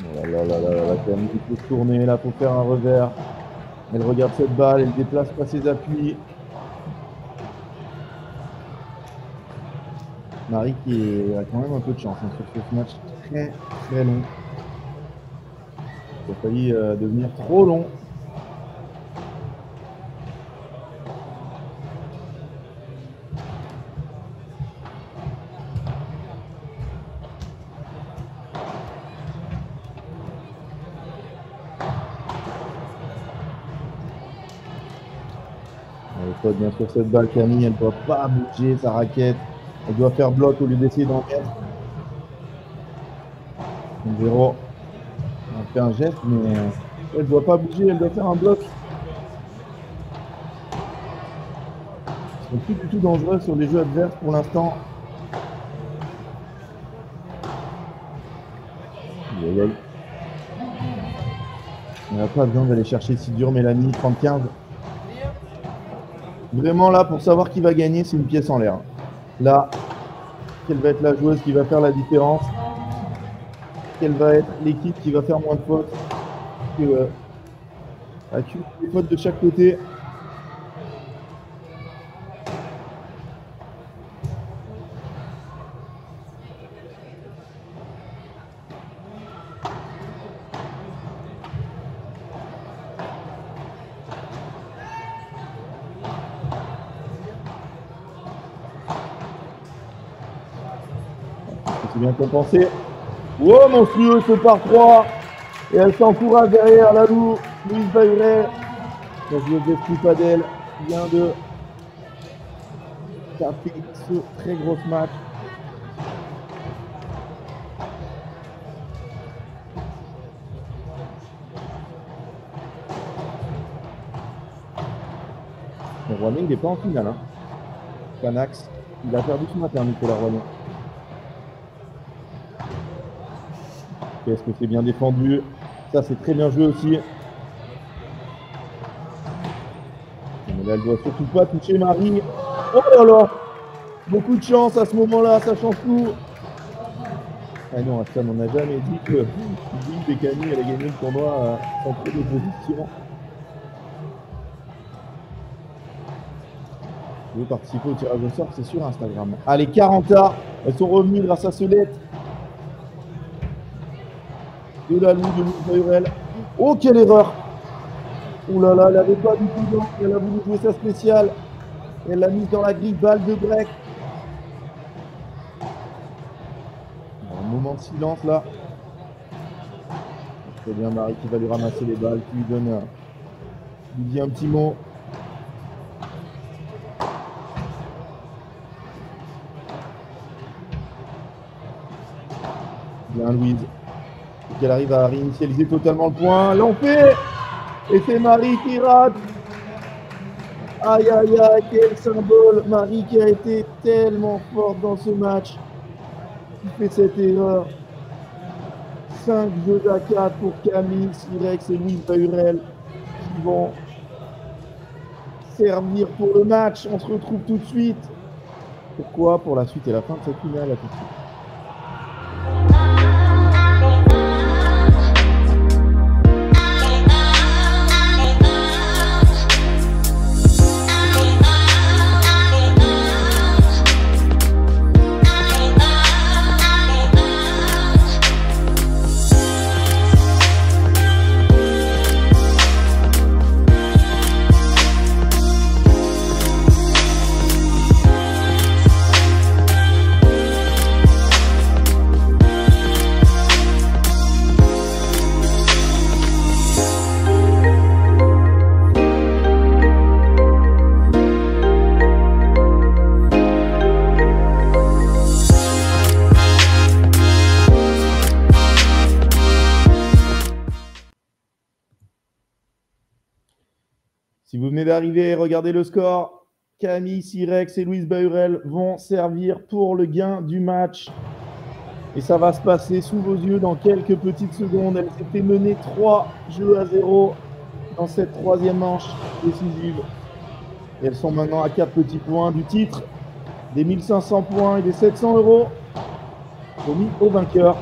[SPEAKER 1] Oh là là là là là, Camille, il faut se tourner, là, pour faire un revers. Elle regarde cette balle, elle déplace pas ses appuis. Marie qui a quand même un peu de chance hein, sur ce match très très long. Il a failli devenir trop long. Elle est bien sûr cette balle, Camille, elle ne doit pas bouger sa raquette. Elle doit faire bloc au lieu d'essayer d'en mettre. 0. Elle fait un geste, mais elle ne doit pas bouger, elle doit faire un bloc. Ils sont plus du tout dangereux sur les jeux adverses pour l'instant. On n'a pas besoin d'aller chercher si dur, Mélanie, 30-15. Vraiment là, pour savoir qui va gagner, c'est une pièce en l'air. Là, quelle va être la joueuse qui va faire la différence? Quelle va être l'équipe qui va faire moins de fautes? Accumule les fautes de chaque côté. C'est bien compensé. Oh, monstrueux, ce par 3. Et elle s'encourage derrière la Louise Bahuret. La joueuse d'Esprit Padel vient de taper ce très gros match. Le Rouennais, il n'est pas en finale. Hein. Canax, il a perdu ce matin, Nicolas Rouennais. Est-ce que c'est bien défendu? Ça, c'est très bien joué aussi. Mais là, elle doit surtout pas toucher Marie. Oh là là! Beaucoup de chance à ce moment-là, ça change tout. Ah non, ça, on n'a jamais dit que Lille Bécani allait gagner le tournoi sans trop d'opposition. Vous pouvez participer au tirage au sort, c'est sur Instagram. Allez, 40 ans, elles sont revenues grâce à Solette. De la Lou de Louise Bahuret. Oh, quelle erreur! Oh là là, elle n'avait pas du tout d'angle, elle a voulu jouer sa spéciale. Elle l'a mise dans la grille, balle de break. Un moment de silence là. C'est bien Marie qui va lui ramasser les balles, qui lui donne lui dit un petit mot. Bien Louise. Qu'elle arrive à réinitialiser totalement le point. L'on fait. Et c'est Marie qui rate. Aïe aïe aïe, quel symbole. Marie qui a été tellement forte dans ce match. Qui fait cette erreur. 5 jeux à 4 pour Camille, Sirex et Louise Bahuret qui vont servir pour le match. On se retrouve tout de suite. Pourquoi? Pour la suite et la fin de cette finale. À tout de suite. Si vous venez d'arriver, regardez le score. Camille Sirex et Louise Bahuret vont servir pour le gain du match. Et ça va se passer sous vos yeux dans quelques petites secondes. Elles s'étaient menées 3 jeux à 0 dans cette troisième manche décisive. Et elles sont maintenant à 4 petits points du titre, des 1500 points et des 700 € promis au vainqueur.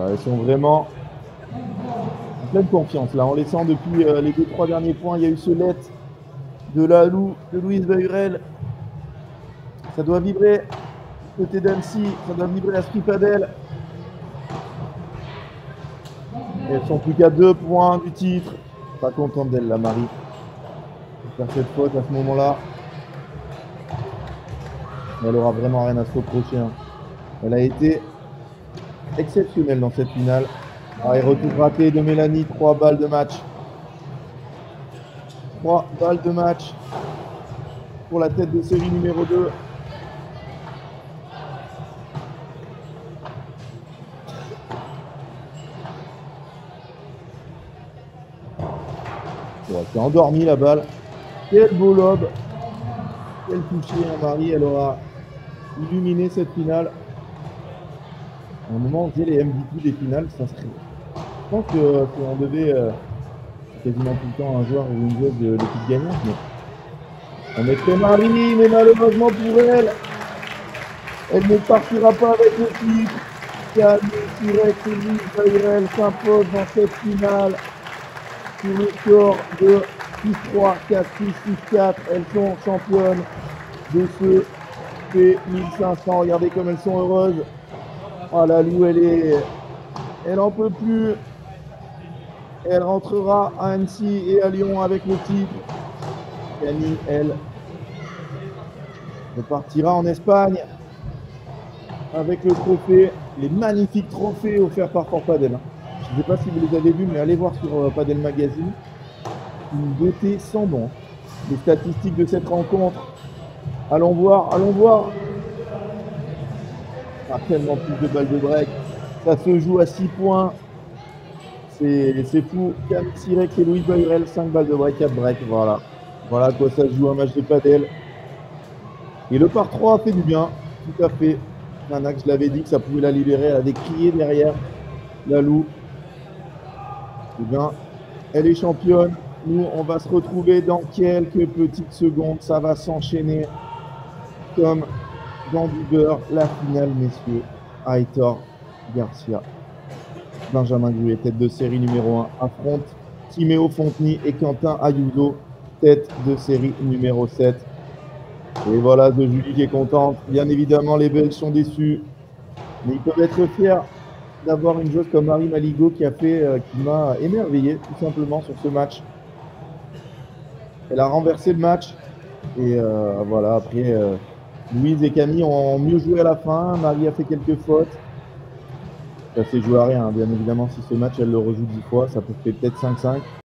[SPEAKER 1] Elles sont vraiment en pleine confiance là, en laissant depuis les 2-3 derniers points. Il y a eu ce let de Lalou, de Louise Bahurel. Ça doit vibrer côté d'Annecy, ça doit vibrer à Stripadel. Elles sont plus qu'à 2 points du titre. Pas contente d'elle, la Marie. Faire cette faute à ce moment-là. Elle aura vraiment rien à se reprocher. Hein. Elle a été exceptionnelle dans cette finale. Et retour raté de Mélanie, 3 balles de match. 3 balles de match pour la tête de série numéro 2. Ouais, c'est endormi la balle. Quel beau lob. Quel toucher, hein, Marie. Elle aura illuminé cette finale. À un moment, on faisait les MVP des finales. Ça serait... Je pense qu'on devait quasiment tout le temps un joueur ou une joueuse de l'équipe gagnante. Mais on mettrait Marie, mais malheureusement pour elle, elle ne partira pas avec le titre. Camille Sirek et Louise Bahurel s'imposent dans cette finale sur le score de 6-3, 4-6, 6-4. Elles sont championnes de ce P1500. Regardez comme elles sont heureuses. Oh, la Lou, elle en peut plus. Elle rentrera à Annecy et à Lyon avec le titre. Camille, elle, repartira en Espagne avec le trophée, les magnifiques trophées offerts par Fort Padel. Je ne sais pas si vous les avez vus, mais allez voir sur Padel Magazine. Une beauté sans nom. Les statistiques de cette rencontre. Allons voir, allons voir. Ah, tellement plus de balles de break. Ça se joue à 6 points. C'est fou. Camille Sirek et Louise Bahurel, 5 balles de break, 4 break. Voilà. Voilà à quoi ça se joue un match de padel. Et le par 3 a fait du bien. Tout à fait. Nana, que je l'avais dit que ça pouvait la libérer. Elle avait crié derrière. La Lou. Eh bien, elle est championne. Nous, on va se retrouver dans quelques petites secondes. Ça va s'enchaîner comme dans du beurre. La finale, messieurs. Aitor Garcia. Benjamin Gruet, tête de série numéro 1, affronte Timéo Fonteny et Quentin Ayuso, tête de série numéro 7. Et voilà, de Julie qui est contente. Bien évidemment, les Belges sont déçus. Mais ils peuvent être fiers d'avoir une joueuse comme Marie Maligot qui m'a émerveillé, tout simplement, sur ce match. Elle a renversé le match. Et voilà, après, Louise et Camille ont mieux joué à la fin. Marie a fait quelques fautes. Ça s'est joué à rien, bien évidemment. Si ce match, elle le rejoue 10 fois, ça peut faire peut-être 5-5.